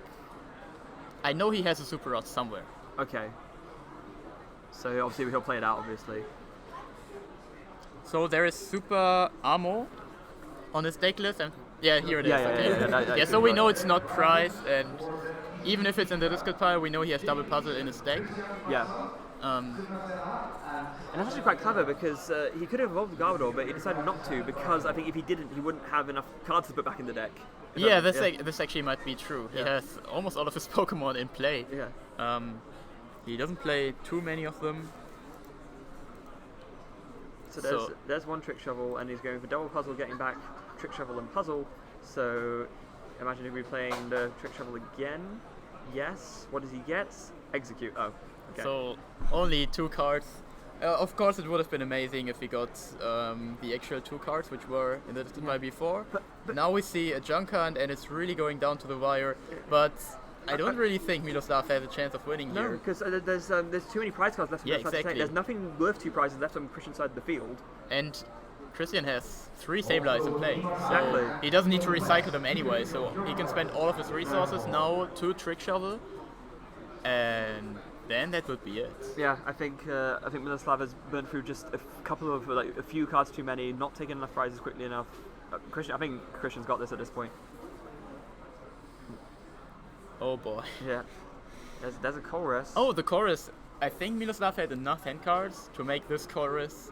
I know he has a Super Rod somewhere. Okay. So obviously he'll play it out, obviously. So there is Super Ammo on his deck list, and yeah, here it is. Yeah, So we know it's not priced, and even if it's in the discard pile, we know he has double puzzle in his deck. Yeah. And that's actually quite clever because he could have evolved the Garbodor, but he decided not to because I think if he didn't, he wouldn't have enough cards to put back in the deck. Yeah, this actually might be true. He Yeah. has almost all of his Pokemon in play. Yeah. He doesn't play too many of them. So there's one Trick Shovel, and he's going for double puzzle, getting back Trick Shovel and puzzle. So imagine if we're playing the Trick Shovel again. Yes. What does he get? Execute. Oh. Okay. So only 2 cards. Of course, it would have been amazing if we got the actual 2 cards, which were in the discard pile before. But Now we see a junk hunt, and it's really going down to the wire. But I don't really think Miloslav has a chance of winning no, here. because there's too many prize cards left. Yeah, on the side. exactly. There's nothing worth 2 prizes left on Christian's side of the field. And Cristian has 3 Sableyes in play, so Exactly. he doesn't need to recycle them anyway. So he can spend all of his resources now to Trick Shovel, and then that would be it. Yeah, I think Miloslav has burned through just a few cards too many, not taking enough prizes quickly enough. I think Christian's got this at this point. Oh boy. Yeah. There's a chorus. Oh, the chorus. I think Miloslav had enough hand cards to make this chorus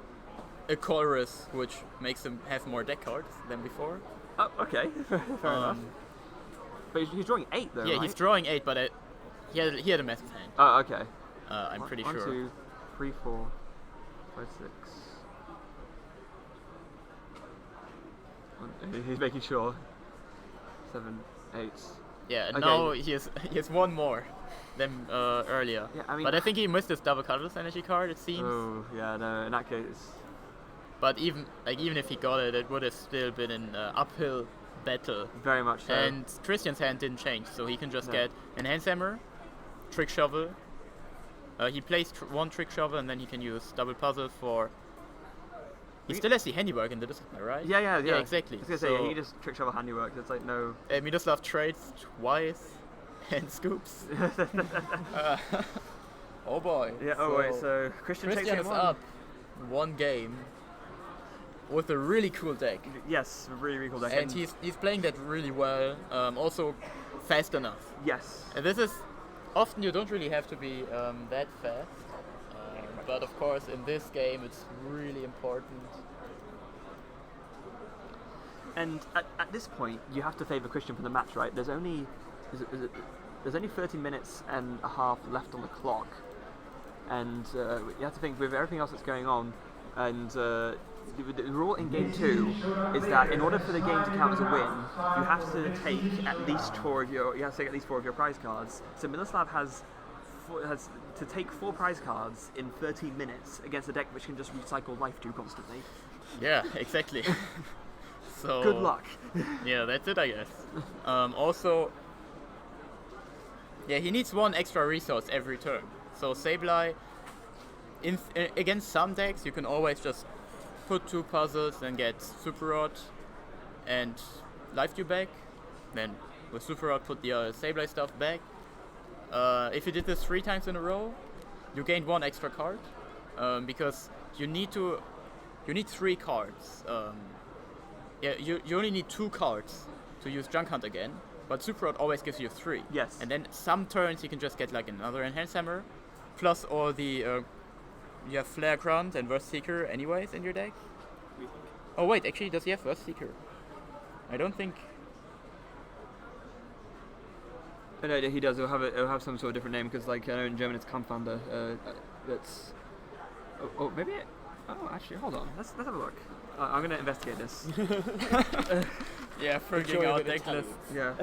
a chorus, which makes him have more deck cards than before. Oh, okay. Fair enough. But he's drawing 8 though, Yeah, right? he's drawing 8, but he had a massive hand. Oh, okay. I'm pretty One, sure. 2, 3, 4, 5, 6. He's making sure. 7, 8. Yeah, and Okay. now he has 1 more than earlier. Yeah, I mean- but I think he missed his double colorless energy card, it seems. Oh, yeah, no, in that case. But even if he got it, it would have still been an uphill battle. Very much so. And Christian's hand didn't change, so he can just No. get an Hand Hammer, Trick Shovel. He plays 1 Trick Shovel, and then he can use double puzzle for. He still has the handiwork in the discipline, right? Yeah, exactly. I was gonna say, So, he just trick shovel handiwork. It's like no. Miloslav trades twice and scoops. Oh boy. Yeah. Oh wait. So Christian takes Cristian game is 1. up 1 game with a really cool deck. Yes, really cool deck. And he's playing that really well. Also fast enough. yes. And this is often you don't really have to be that fast, but of course in this game it's really important. And at this point, you have to favour Christian for the match, right? There's only there's only 13 minutes and a half left on the clock, and you have to think with everything else that's going on, and the rule in game 2 is that in order for the game to count as a win, you have to take at least 4 of your prize cards. So Miloslav has to take 4 prize cards in 13 minutes against a deck which can just recycle life to constantly. Yeah, exactly. So Good luck. Yeah, that's it, I guess. Also, yeah, he needs 1 extra resource every turn. So Sableye, against some decks, you can always just put 2 puzzles and get Super Rod and Life Dew back. Then with Super Rod, put the Sableye stuff back. If you did this 3 times in a row, you gained 1 extra card because you need 3 cards. Yeah, you only need 2 cards to use Junk Hunt again, but Super Rod always gives you 3. Yes. And then some turns you can just get like another Enhanced Hammer, plus all the you have Flare Grunt and Worst Seeker anyways in your deck. Oh wait, actually does he have Worst Seeker? I don't think. No, he does. It'll have some sort of different name because, like, I know in German it's Kampfwander. That's. Oh, maybe. Oh, actually, hold on. Let's have a look. I'm gonna investigate this. Yeah, freaking out deck lists. Yeah.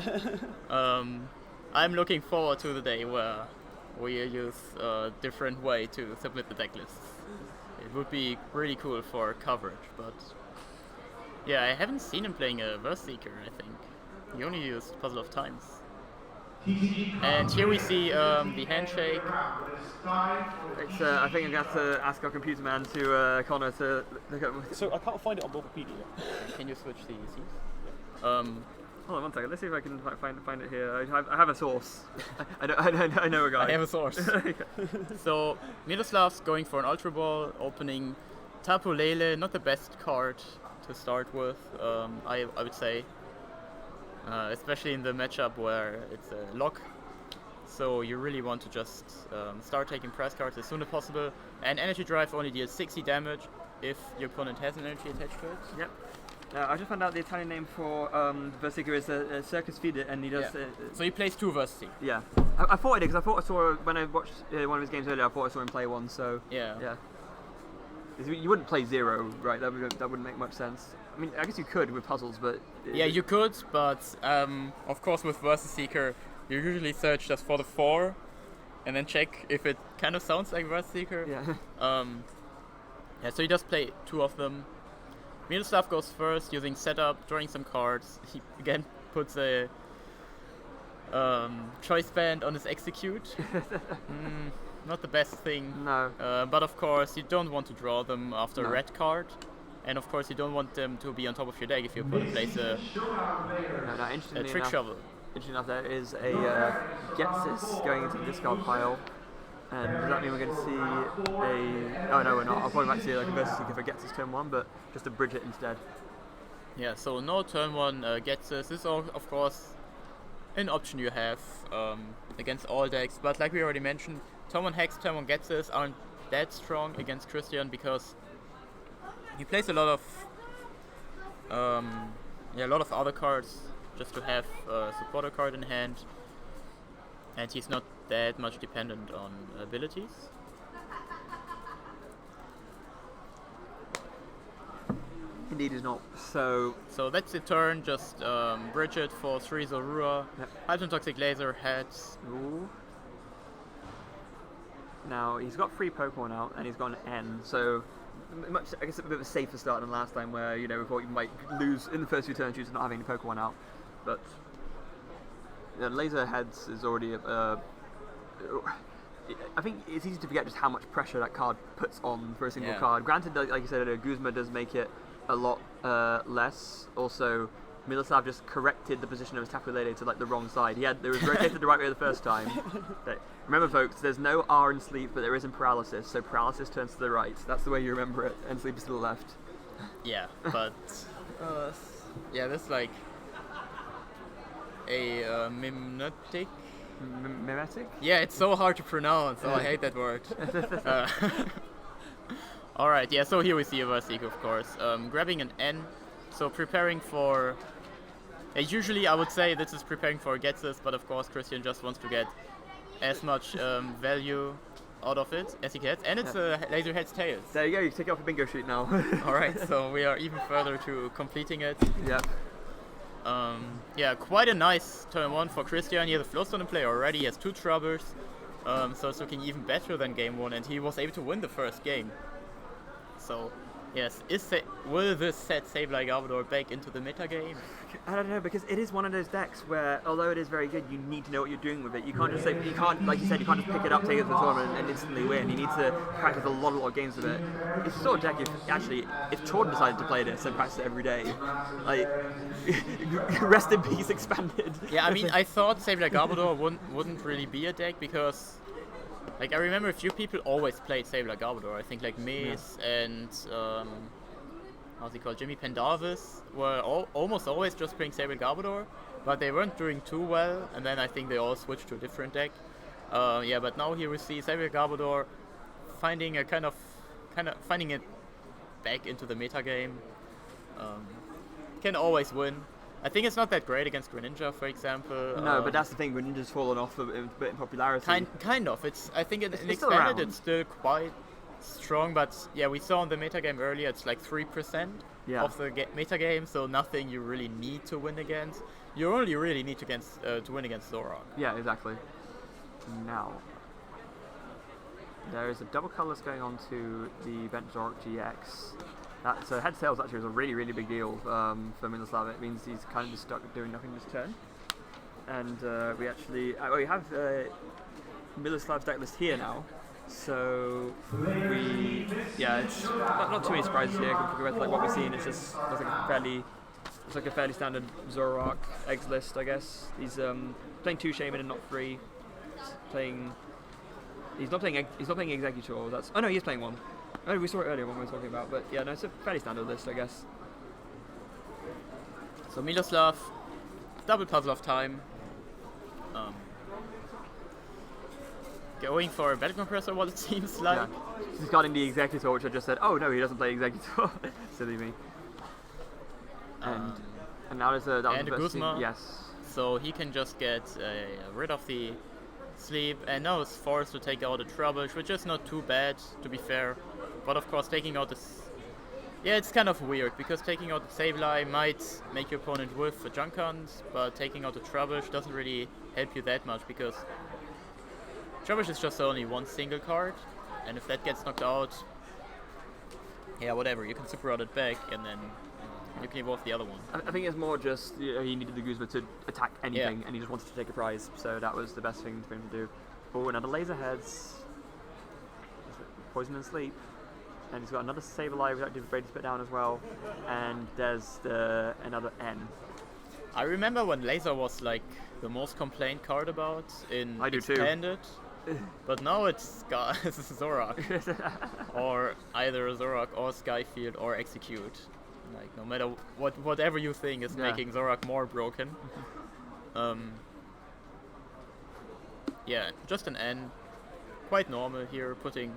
I'm looking forward to the day where we use a different way to submit the deck lists. It would be really cool for coverage, but yeah, I haven't seen him playing a Verse Seeker, I think. He only used Puzzle of Times. And here we see the handshake. It's, I think I'm going to have to ask our computer man to Connor to look up. So I can't find it on Wikipedia. Can you switch the seats? Hold on 1 second. Let's see if I can find it here. I have a source. I know a guy. I have a source. So Miloslav's going for an Ultra Ball, opening Tapu Lele, not the best card to start with, I would say. Especially in the matchup where it's a lock. So you really want to just start taking press cards as soon as possible. And Energy Drive only deals 60 damage if your opponent has an energy attached to it. Yep. I just found out the Italian name for Versiker is Circus Fide, and he does. Yeah. So he plays 2 Versity. Yeah. I thought I did, because I thought I saw, when I watched one of his games earlier, I thought I saw him play one, so. Yeah. Yeah. You wouldn't play 0, right? That wouldn't make much sense. I mean, I guess you could with puzzles, but... Yeah, you could, but of course with Versus Seeker, you usually search just for the 4, and then check if it kind of sounds like Versus Seeker. Yeah. Yeah, so he does play 2 of them. Miloslav goes first, using setup, drawing some cards. He again puts a choice band on his Exeggcute. Not the best thing. No. But of course, you don't want to draw them after a red card. And of course, you don't want them to be on top of your deck if your opponent plays a trick shovel. Interesting enough, there is a Getsis going into the discard pile. And does that mean we're going to see a... Oh no, we're not. I'll probably might see like a Versus Seeker if it gets us turn 1, but just a Bridget instead. Yeah, so no turn 1 Getsis. This is all, of course, an option you have against all decks. But like we already mentioned, turn 1 Hex, turn 1 Getsis aren't that strong against Cristian because he plays a lot of other cards just to have a supporter card in hand, and he's not that much dependent on abilities. Indeed is not. So that's the turn, just Bridget for 3 Zorua, Hydrant Toxic Laser, Heads. Ooh. Now he's got 3 Pokemon out and he's got an N, so much, I guess, a bit of a safer start than last time where, you know, we thought you might lose in the first few turns due to not having any Pokemon out. But Laser Heads is already I think it's easy to forget just how much pressure that card puts on for a single card. Granted, like you said, Guzma does make it a lot less. Also, Miloslav just corrected the position of his Tapu Lele to like the wrong side. It was rotated the right way the first time. Remember, folks, there's no R in sleep, but there is in paralysis. So paralysis turns to the right. That's the way you remember it, and sleep is to the left. Yeah, but yeah, that's like a mimetic. Mimetic? Yeah, it's so hard to pronounce. Oh, I hate that word. Alright, yeah, so here we see a Versik, of course. Grabbing an N, so preparing for... usually I would say this is preparing for a Getsis, but of course Cristian just wants to get as much value out of it as he gets. And it's a Laser Heads Tails. There you go, you take it off a bingo sheet now. Alright, so we are even further to completing it. Yep. Yeah, quite a nice turn 1 for Cristian. He has a Flowstone in play already, he has 2 Troubles, so it's looking even better than game 1, and he was able to win the first game. So, yes, will this set Sableye Garbodor back into the meta game? I don't know, because it is one of those decks where, although it is very good, you need to know what you're doing with it. You can't just say, like you said, you can't just pick it up, take it to the tournament, and instantly win. You need to practice a lot of games with it. It's the sort of deck, if Jordan decided to play this and practice it every day, like, rest in peace, Expanded. Yeah, I mean, I thought Sableye Garbodor wouldn't really be a deck because, like, I remember a few people always played Sableye Garbodor. I think, like, Mace and, how's he called, Jimmy Pendarvis were almost always just playing Sableye Garbodor, but they weren't doing too well, and then I think they all switched to a different deck. Yeah, but now here we see Sableye Garbodor finding it back into the meta game. Can always win. I think it's not that great against Greninja, for example. No, but that's the thing. Greninja's fallen off a bit in popularity. Kind of. I think in still Expanded around. it's still quite strong, but yeah, we saw in the meta game earlier it's like 3% of the meta game, so nothing you really need to win against. You only really need to win against Zoroark. Yeah, exactly. Now, there is a double colorless going on to the Bent Zoroark GX. So head tails actually was a really, really big deal for Miloslav. It means he's kind of just stuck doing nothing this turn. And we have Miloslav's deck list here now. So it's not too many surprises here compared to like what we've seen. It's just like a fairly standard Zoroark eggs list, I guess. He's playing 2 Shaman and not 3. He's not playing Exeggcute. He is playing 1. Oh, we saw it earlier when we were talking about, but yeah, no, it's a fairly standard list, I guess. So Miloslav, double puzzle of time. Going for a battle compressor, what it seems like. Yeah. Discarding the Exeggcute, which I just said, oh no, he doesn't play Exeggcute. Silly me. And now there's a Guzma. Yes. So he can just get rid of the sleep, and now is forced to take out a Trubbish, which is not too bad, to be fair. But of course, taking out this. Yeah, it's kind of weird, because taking out the Sableye might make your opponent whiff a Junk Hunt, but taking out the Trubbish doesn't really help you that much, because Trubbish is just only one single card, and if that gets knocked out, yeah, whatever, you can super out it back, and then you can evolve the other one. I think it's more just he needed the Guzma to attack anything, and he just wanted to take a prize, so that was the best thing for him to do. Oh, another Laser Heads. Poison and Sleep. And he's got another Sableye with active Brady Spit down as well, and there's another N. I remember when Laser was like the most complained card about in I do Expanded, but now it's Zoroark, or either Zoroark or Skyfield or Exeggcute. Like no matter whatever you think is making Zoroark more broken. Yeah, just an N, quite normal here, putting.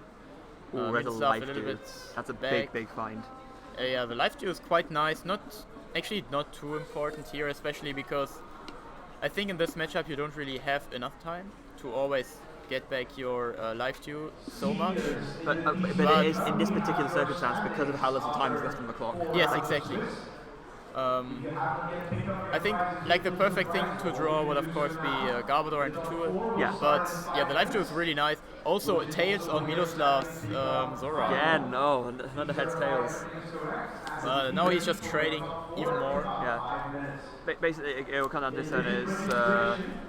There's a life a little bit That's a back. big find. Yeah, the life dew is quite nice. Not too important here, especially because I think in this matchup you don't really have enough time to always get back your life dew so much. But it is in this particular circumstance because of how little time is left on the clock. Yes, exactly. I think like the perfect thing to draw would of course be Garbodor and Tutu. Yeah. But yeah, the life dew is really nice. Also, Tails on Miloslav's Zoroark. Yeah, no, another heads tails. Now he's just trading even more. Yeah. Basically, it will come down to this turn is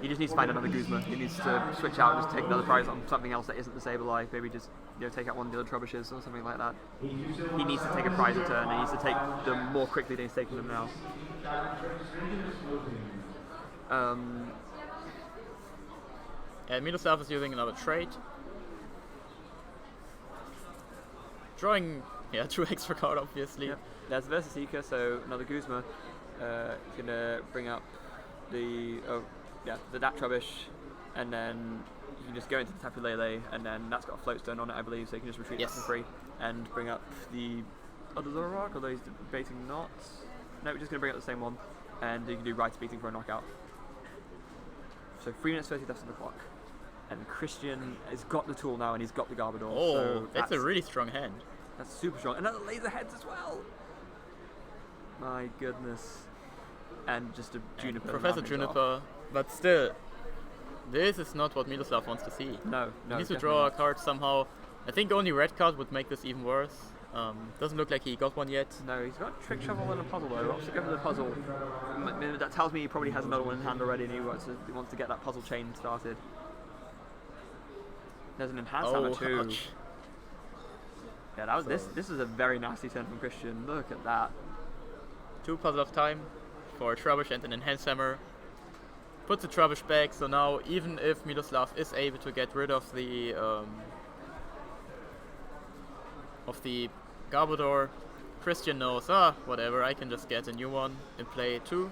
he just needs to find another Guzma. He needs to switch out and just take another prize on something else that isn't the Sableye. Maybe just take out one of the other Trubbishes or something like that. He needs to take a prize a turn. He needs to take them more quickly than he's taking them now. And Miloslav is using another trait. Drawing, two extra card obviously. Yep. There's Versus Seeker, so another Guzma. He's gonna bring up the Dat Trubbish, and then you can just go into the Tapu Lele, and then that's got a float stone on it, I believe, so you can just retreat that for free and bring up the other Zoroark, although he's debating not. No, we're just gonna bring up the same one, and you can do Rights Beating for a knockout. So 3 minutes 30 left on the clock, and Cristian has got the tool now, and he's got the Garbodor. Oh, so that's a really strong hand. That's super strong. Another Laser Heads as well. My goodness. And just a Juniper. Professor Juniper, but still, this is not what Miloslav wants to see. No. He needs to draw a card somehow. I think only red card would make this even worse. Doesn't look like he got one yet. No, he's got a Trick Shovel and a puzzle though. Obviously, go for the puzzle. That tells me he probably has another one in hand already, and he wants to get that puzzle chain started. There's an enhanced hammer too. Ouch. Yeah, that was this is a very nasty turn from Cristian. Look at that. 2 puzzle of time for a Trubbish and an enhanced hammer. Puts the Trubbish back, so now even if Miloslav is able to get rid of the Garbodor, Cristian knows, whatever, I can just get a new one and play 2.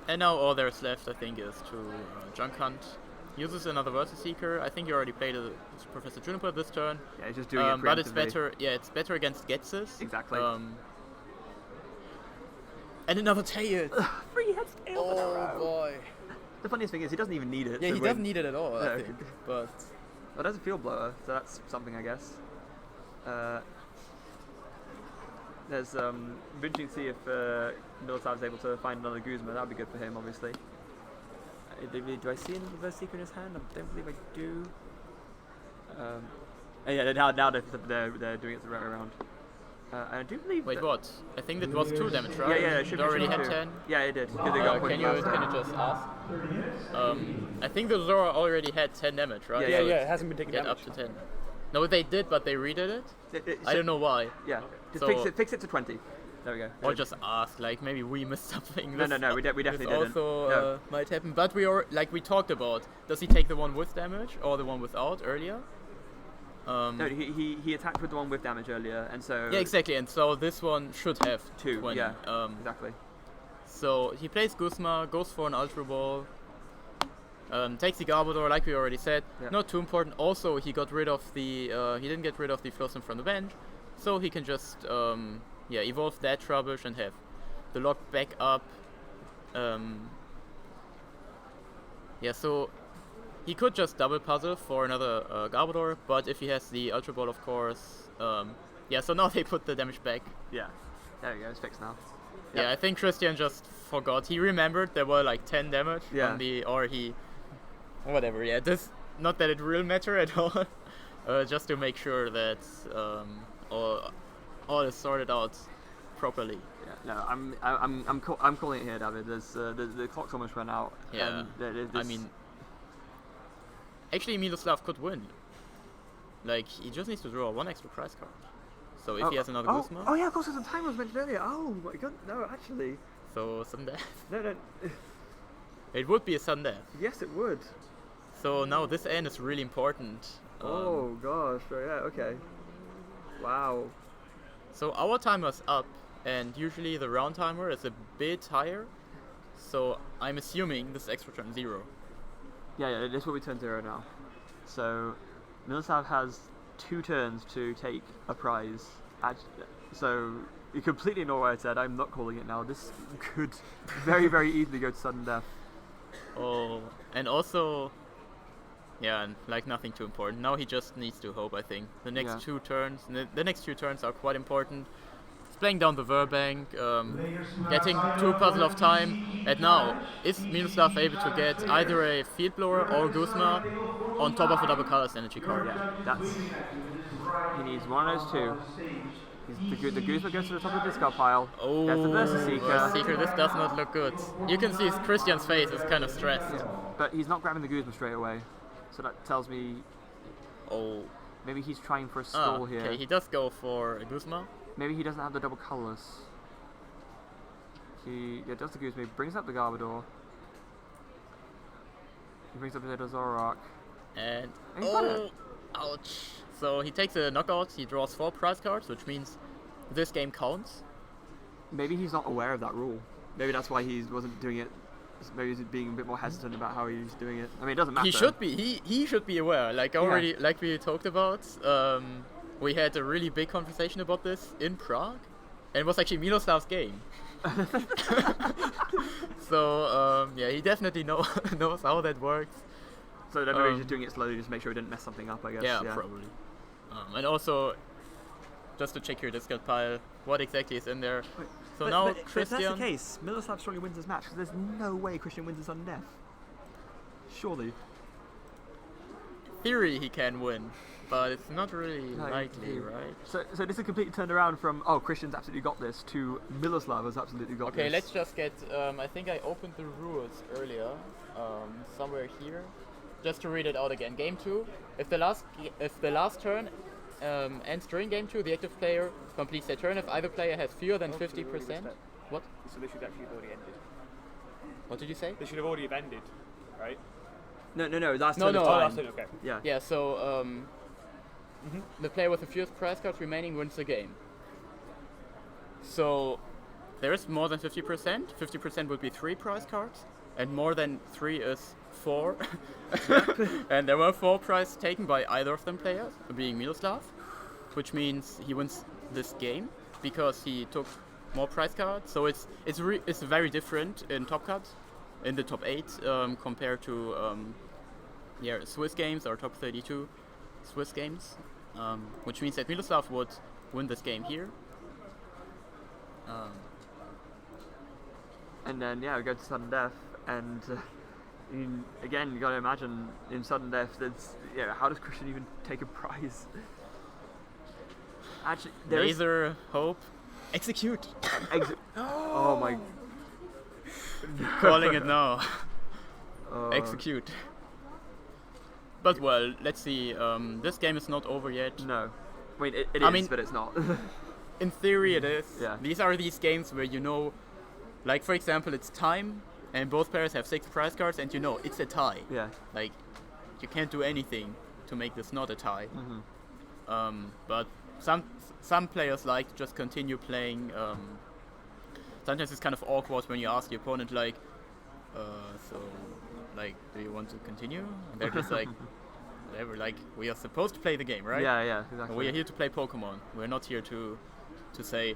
And now all there's left, I think, is to Junk Hunt. Uses another Versus Seeker. I think you already played Professor Juniper this turn. Yeah, he's just doing it but it's better. Yeah, it's better against Getsis. Exactly. And another tail. 3 heads tails in a row. Boy. The funniest thing is he doesn't even need it. Yeah, he doesn't need it at all. No. I think. But well, there's a field blower, so that's something, I guess. There's interesting to see if Miloslav's able to find another Guzma. That would be good for him, obviously. Do I see another Verse Seeker in his hand? I don't believe I do. Yeah, now they're doing it the right way around. I do believe. wait, what? I think that was 2 damage, right? Yeah, it should it already be had 2. 10. Yeah, it did. They got Can you just ask? I think the Zora already had 10 damage, right? Yeah, So it hasn't been taking get damage. up to 10. No, they did, but they redid it. I don't know why. Yeah, just So- fix it to 20. There we go. Or just ask, like maybe we missed something. No, we definitely this didn't. also might happen, but we talked about. Does he take the one with damage or the one without earlier? No, he attacked with the one with damage earlier, and so... Yeah, exactly, and so this one should have 2, 20. yeah, exactly. So he plays Guzma, goes for an Ultra Ball, takes the Garbodor, like we already said. Yeah. Not too important. Also, he got rid of the... he didn't get rid of the Flossom from the bench, so he can just evolve that Trubbish and have the lock back up. So he could just double puzzle for another Garbodor, but if he has the Ultra Ball, of course... so now they put the damage back. Yeah, there we go, it's fixed now. Yeah, I think Cristian just forgot. He remembered there were like 10 damage on the... Whatever, yeah. Not that it will matter at all. Just to make sure that all is sorted out properly. Yeah, no, I'm calling it here, David. The clock's almost run out. Yeah, I mean, actually Miloslav could win. Like, he just needs to draw 1 extra prize card. So if he has another Guzma... Oh yeah, of course, there's some time was mentioned earlier. Oh my god, no, actually. So, sudden death. No. It would be a sudden death. Yes, it would. So now this N is really important. Oh gosh, yeah, okay. Wow. So our timer's up, and usually the round timer is a bit higher. So I'm assuming this is extra turn 0. Yeah, this will be turn 0 now. So Miloslav has 2 turns to take a prize. So you completely ignore what I said. I'm not calling it now. This could very, very easily go to sudden death. Oh, and also, like nothing too important. Now he just needs to hope, I think. The next 2 turns, the next 2 turns are quite important. He's playing down the Verbank, getting 2 puzzle of time. And now, is Miloslav able to get either a Field Blower or Guzma on top of a double colors energy card? Yeah, he needs one of those 2. The Guzma goes to the top of the discard pile. Oh, that's the Versus Seeker. This does not look good. You can see Cristian's face is kind of stressed. Yeah. But he's not grabbing the Guzma straight away. So that tells me... Oh. Maybe he's trying for a stall here. Okay, he does go for a Guzma. Maybe he doesn't have the double colorless. He does the Guzma, brings up the Garbodor. He brings up the Zoroark. And he's got it. Ouch. So he takes a knockout, he draws 4 prize cards, which means this game counts. Maybe he's not aware of that rule. Maybe that's why he wasn't doing it. Maybe he's being a bit more hesitant about how he's doing it. I mean, it doesn't matter. He should be. He should be aware. Like already, like we talked about, we had a really big conversation about this in Prague, and it was actually Miloslav's game. So he definitely knows how that works. So then maybe he's just doing it slowly, just to make sure he didn't mess something up, I guess. Yeah, probably. And also, just to check your discard pile, what exactly is in there. So now Cristian... If that's the case, Miloslav surely wins this match, because there's no way Cristian wins this sudden death. Surely. In theory he can win, but it's not really likely, right? So this is completely turned around from, oh, Cristian's absolutely got this, to Miloslav has absolutely got this. Okay, let's just get... I think I opened the rules earlier, somewhere here. Just to read it out again. Game 2, if the last turn ends during Game 2, the active player completes their turn. If either player has fewer than 50%... What? So they should actually have already ended. What did you say? They should have already have ended, right? No, last No, turn. no. Last turn, okay. Yeah. Yeah, so the player with the fewest prize cards remaining wins the game. So there is more than 50%. 50% would be 3 prize cards, and more than 3 is 4. And there were 4 prizes taken by either of them players, being Miloslav, which means he wins this game because he took more prize cards. So it's very different in top cuts, in the top 8 compared to Swiss games or top 32 Swiss games, which means that Miloslav would win this game here. And then we go to sudden death, and again you got to imagine in sudden death that's how does Cristian even take a prize? Actually, there Laser hope, execute. Oh my! Calling it now. Execute. But well, let's see. This game is not over yet. No, I mean it is, but it's not. In theory, it is. Yeah. These are these games where like for example, it's time, and both players have 6 prize cards, and it's a tie. Yeah. Like, you can't do anything to make this not a tie. Mm-hmm. But some players like to just continue playing. Sometimes it's kind of awkward when you ask the opponent like, so like, do you want to continue? And they're just like, whatever. Like, we are supposed to play the game, right? Yeah, exactly. We are here to play Pokemon. We're not here to say,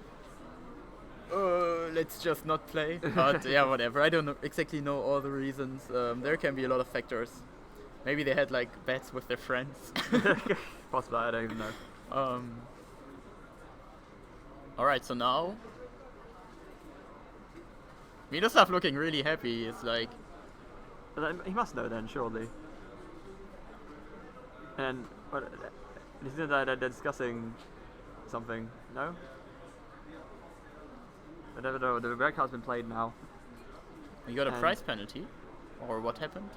let's just not play. But yeah, whatever. I don't exactly know all the reasons. There can be a lot of factors. Maybe they had like bets with their friends. Possibly, I don't even know. Alright, so now Miloslav looking really happy. It's like, He must know then, surely. And what? Isn't that they're discussing something? No. I never know. The red card's been played now. you got a price penalty, or what happened?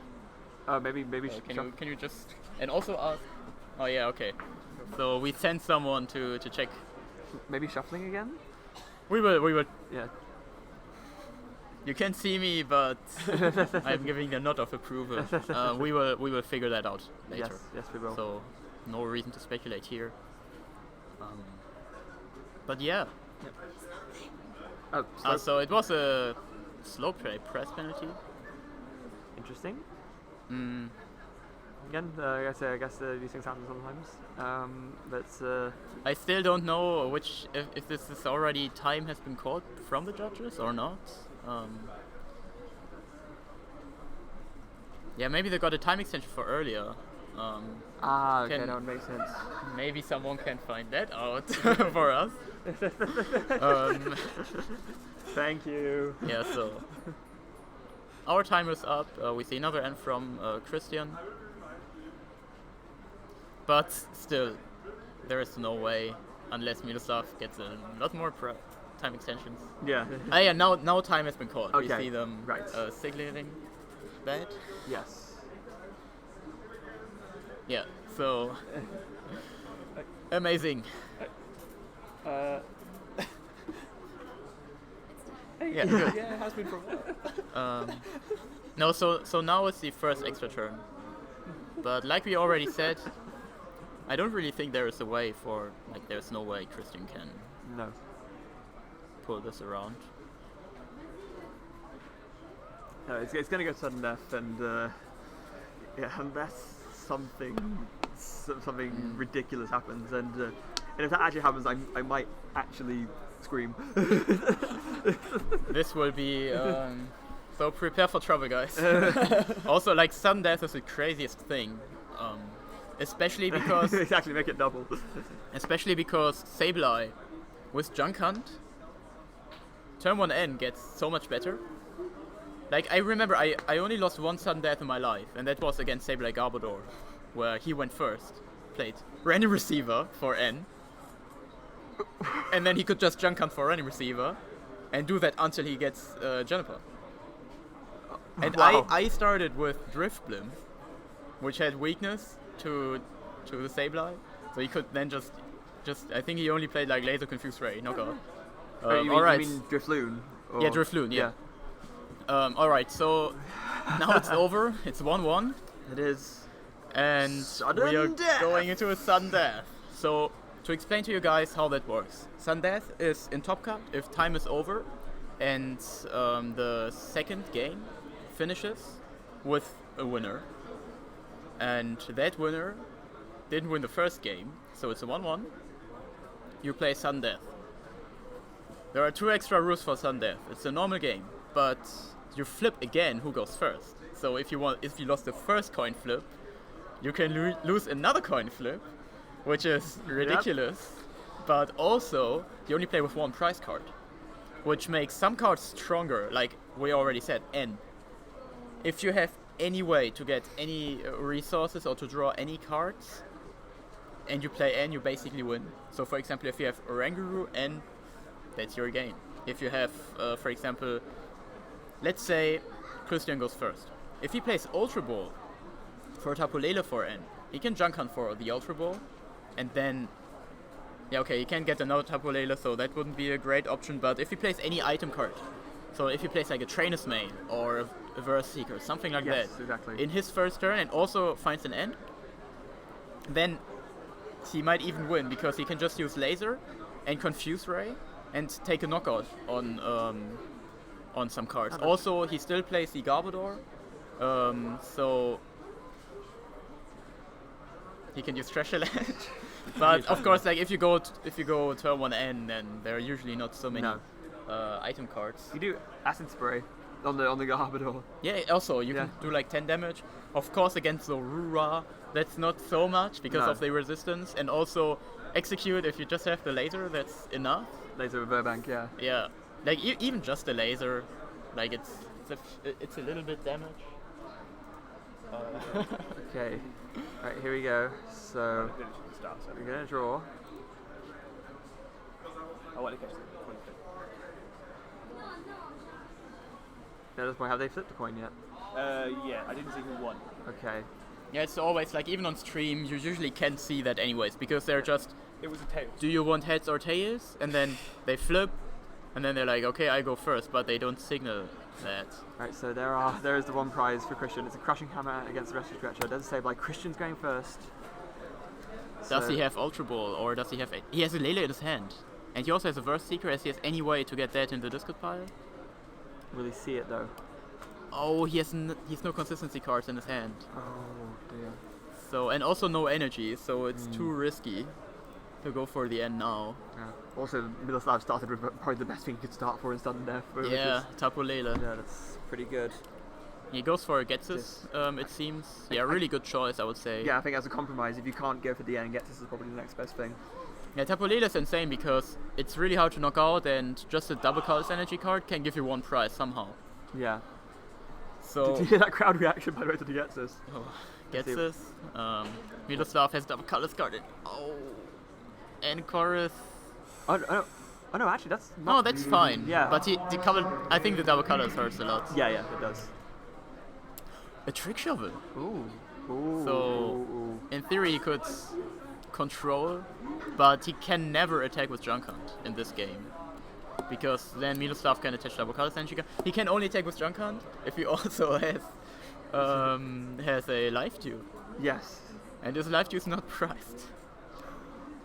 Maybe. Can you just and also ask? Oh yeah, okay. So we sent someone to check. Maybe shuffling again? We will. Yeah. You can't see me, but I'm giving a nod of approval. We will figure that out later. Yes, we will. So no reason to speculate here. But yeah. So it was a slow play press penalty. Interesting. Again, I guess these things happen sometimes. But I still don't know if this is already time has been called from the judges or not. Yeah, maybe they got a time extension for earlier. Okay, that would make sense. Maybe someone can find that out for us. Thank you. Yeah, so our time is up. We see another end from Cristian. But still, there is no way, unless Miloslav gets a lot more time extensions. Yeah. Yeah, now time has been called. Okay. We see them signaling that. Yes. Yeah, so amazing. Yeah, good. yeah, it has been for a while. No, so now it's the first extra turn. But like we already said, I don't really think there is a way there's no way Cristian can pull this around. No, it's going to go sudden death, and unless something ridiculous happens, and if that actually happens, I might actually scream. This will be so prepare for trouble, guys. Also, like, sudden death is the craziest thing, especially because exactly, make it double. Especially because Sableye with Junk Hunt, turn 1N gets so much better. Like, I remember I only lost one sudden death in my life, and that was against Sableye Garbodor, where he went first, played random receiver for N, and then he could just Junk Hunt for random receiver, and do that until he gets Juniper. And wow. I started with Drifblim, which had weakness to the Sableye, so he could then just I think he only played like Laser Confused Ray, knockout. You mean Drifloon? Yeah, Drifloon, yeah. Alright, so now it's over. It's 1-1. It is. And sudden we are death. going into a sudden death. So, to explain to you guys how that works. Sudden death is in Top Cut if time is over and the second game finishes with a winner. And that winner didn't win the first game, so it's a 1-1. You play sudden death. There are 2 extra rules for sudden death. It's a normal game, but you flip again who goes first. So if you lost the first coin flip, you can lose another coin flip, which is ridiculous. Yep. But also, you only play with 1 prize card, which makes some cards stronger, like we already said, N. If you have any way to get any resources or to draw any cards, and you play N, you basically win. So for example, if you have Oranguru, N, that's your game. If you have, for example, let's say Cristian goes first. If he plays Ultra Ball for Tapu Lele for N, he can Junk Hunt for the Ultra Ball, and then, yeah, okay, he can get another Tapu Lele, so that wouldn't be a great option. But if he plays any item card, so if he plays like a Trainer's Mail or a Verse Seeker, something like that, exactly. in his first turn, and also finds an N, then he might even win because he can just use Laser and Confuse Ray and take a knockout on some cards. Also, he still plays the Garbodor, so he can use Treasure Land. But of course, like if you go turn 1N, then there are usually not so many item cards. You do Acid Spray on the Garbodor. Yeah, also you can do like 10 damage. Of course, against Zoroark, that's not so much because of the resistance, and also Exeggcute. If you just have the laser, that's enough. Laser with Burbank, yeah. Yeah, like even just the laser, like it's a little bit damage. Okay, right, here we go. So we're gonna draw. I want to catch the coin. At this point, have they flipped the coin yet? Yeah, I didn't see who won. Okay. Yeah, it's always like even on stream, you usually can't see that anyways because they're just. It was a tail. Do you want heads or tails? And then they flip, and then they're like, okay, I go first, but they don't signal that. Right, so there is the one prize for Cristian. It's a Crushing Hammer against the Rescue Stretcher. It doesn't say like Cristian's going first. Does he have Ultra Ball, or does he have... He has a Lele in his hand. And he also has a Verse Seeker, as he has any way to get that in the discard pile. Will he see it though? Oh, he has no consistency cards in his hand. Oh dear. So, and also no energy, so it's too risky to go for the end now. Yeah. Also, Miloslav started with probably the best thing he could start for in sudden death. Yeah, Tapu Lele. Yeah, that's pretty good. He goes for a Getsis, it seems. Yeah, really good choice, I would say. Yeah, I think as a compromise, if you can't go for the end, Getsis is probably the next best thing. Yeah, Tapu Lele is insane because it's really hard to knock out, and just a double colors energy card can give you one prize somehow. Yeah. So Did you hear that crowd reaction by the way to the Getsis? Oh, Getsis. Miloslav has double colors carded. Oh. And Chorus. Oh no, actually that's not... No, that's fine. Yeah. But the color, I think the double colors hurts a lot. Yeah, it does. A Trick Shovel. Ooh. Ooh. So, ooh. in theory, he could control, but he can never attack with Junk Hunt in this game. Because then Miloslav can attach double colors and he can only attack with Junk Hunt if he also has a Life Dew. Yes. And his Life Dew is not priced.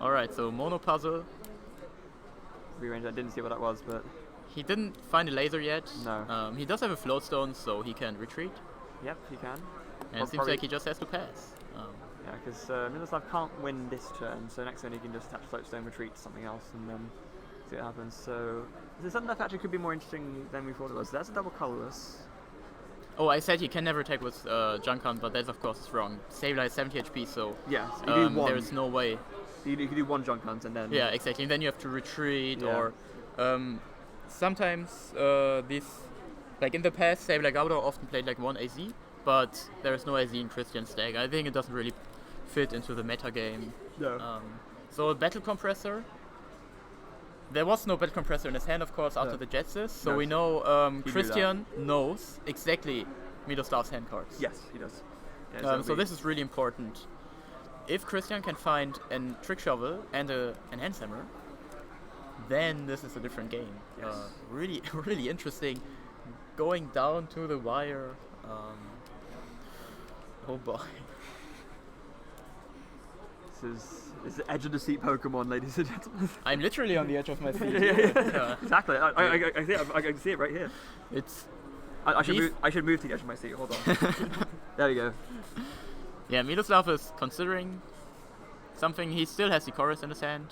Alright, so Mono Puzzle. Rearrange, I didn't see what that was, but... He didn't find a laser yet. No. He does have a Float Stone, so he can retreat. Yep, he can. And it seems like he just has to pass. Yeah, because Miloslav can't win this turn, so next turn he can just attach Float Stone, retreat to something else, and then see what happens. So, this something that actually could be more interesting than we thought it was. That's a double colorless. Oh, I said he can never attack with Junk Hunt, but that of course is wrong. Sableye is 70 HP, so yeah, so you do one. there's no way. You can do one Junk Hunt and then... Yeah, exactly. And then you have to retreat, or sometimes these... Like in the past, Sableye Garbodor often played like one AZ, but there is no AZ in Cristian's deck. I think it doesn't really fit into the meta game. No. So Battle Compressor. There was no Battle Compressor in his hand, of course, after the Jetsis. So we know Cristian knows exactly Miloslav's hand cards. Yes, he does. Yeah, so this is really important. If Cristian can find a Trick Shovel and an Enhance Hammer, then this is a different game. Yes. Really, really interesting. Going down to the wire. Oh boy. This is the edge of the seat Pokemon, ladies and gentlemen. I'm literally on the edge of my seat. Yeah. Exactly. I can see it. I can see it right here. It's. I should move to the edge of my seat. Hold on. There we go. Yeah, Miloslav is considering something. He still has the chorus in his hand.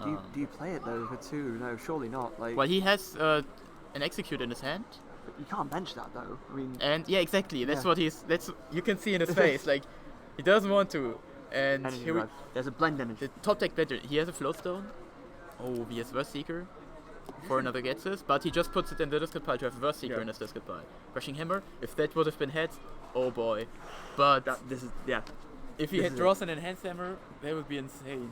Do you play it though for two? No, surely not. Like. Well, he has an Exeggcute in his hand. You can't bench that though. I mean. And yeah, exactly. That's what he's. That's you can see in his face. Like, he doesn't want to. And here there's a blend energy. The top deck blender. He has a Float Stone. Oh, he has Verse Seeker for another Getsis, but he just puts it in the discard pile to have a Verse Seeker in his discard pile. Crushing Hammer. If that would have been heads, oh boy. But if he had draws an Enhanced Hammer, that would be insane.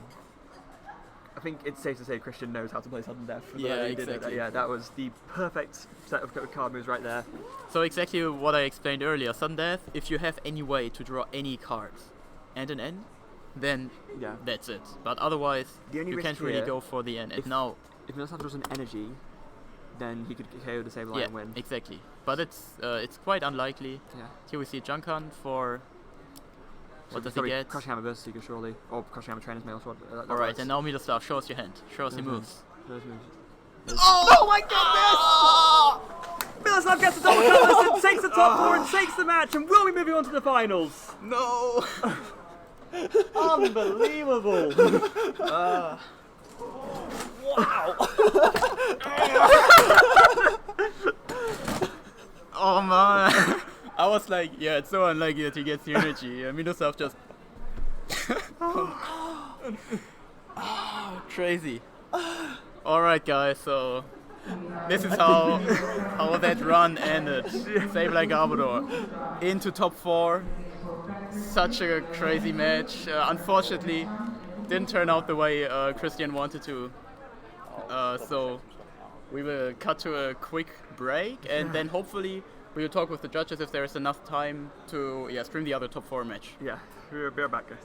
I think it's safe to say Cristian knows how to play sudden death. Yeah, exactly. Yeah, that was the perfect set of card moves right there. So exactly what I explained earlier. Sudden death. If you have any way to draw any cards and an N, then that's it. But otherwise, you can't really go for the N. And now, if Miloslav draws an energy, then he could KO the Sableye and win. Exactly. But it's quite unlikely. Yeah. Here we see Junk Hunt for What does he Sorry, get? Crushing Hammer versus Seeker, surely. Or Crushing Hammer Trainer's Mail Sword. Alright, and now Miloslav, show us your hand. Show us your moves. Oh my goodness! Miloslav gets the double colorless and takes the top 4 and takes the match, and will be moving on to the finals. No! Unbelievable! Wow! Oh man! I was like, yeah, it's so unlikely that he gets the energy. Miloslav just. Crazy. Alright, guys, so. This is how that run ended. Sableye Garbodor into top 4. Such a crazy match. Unfortunately, didn't turn out the way Cristian wanted to. So we will cut to a quick break, and then hopefully we will talk with the judges if there is enough time to stream the other top 4 match. Yeah, we'll be right back, guys.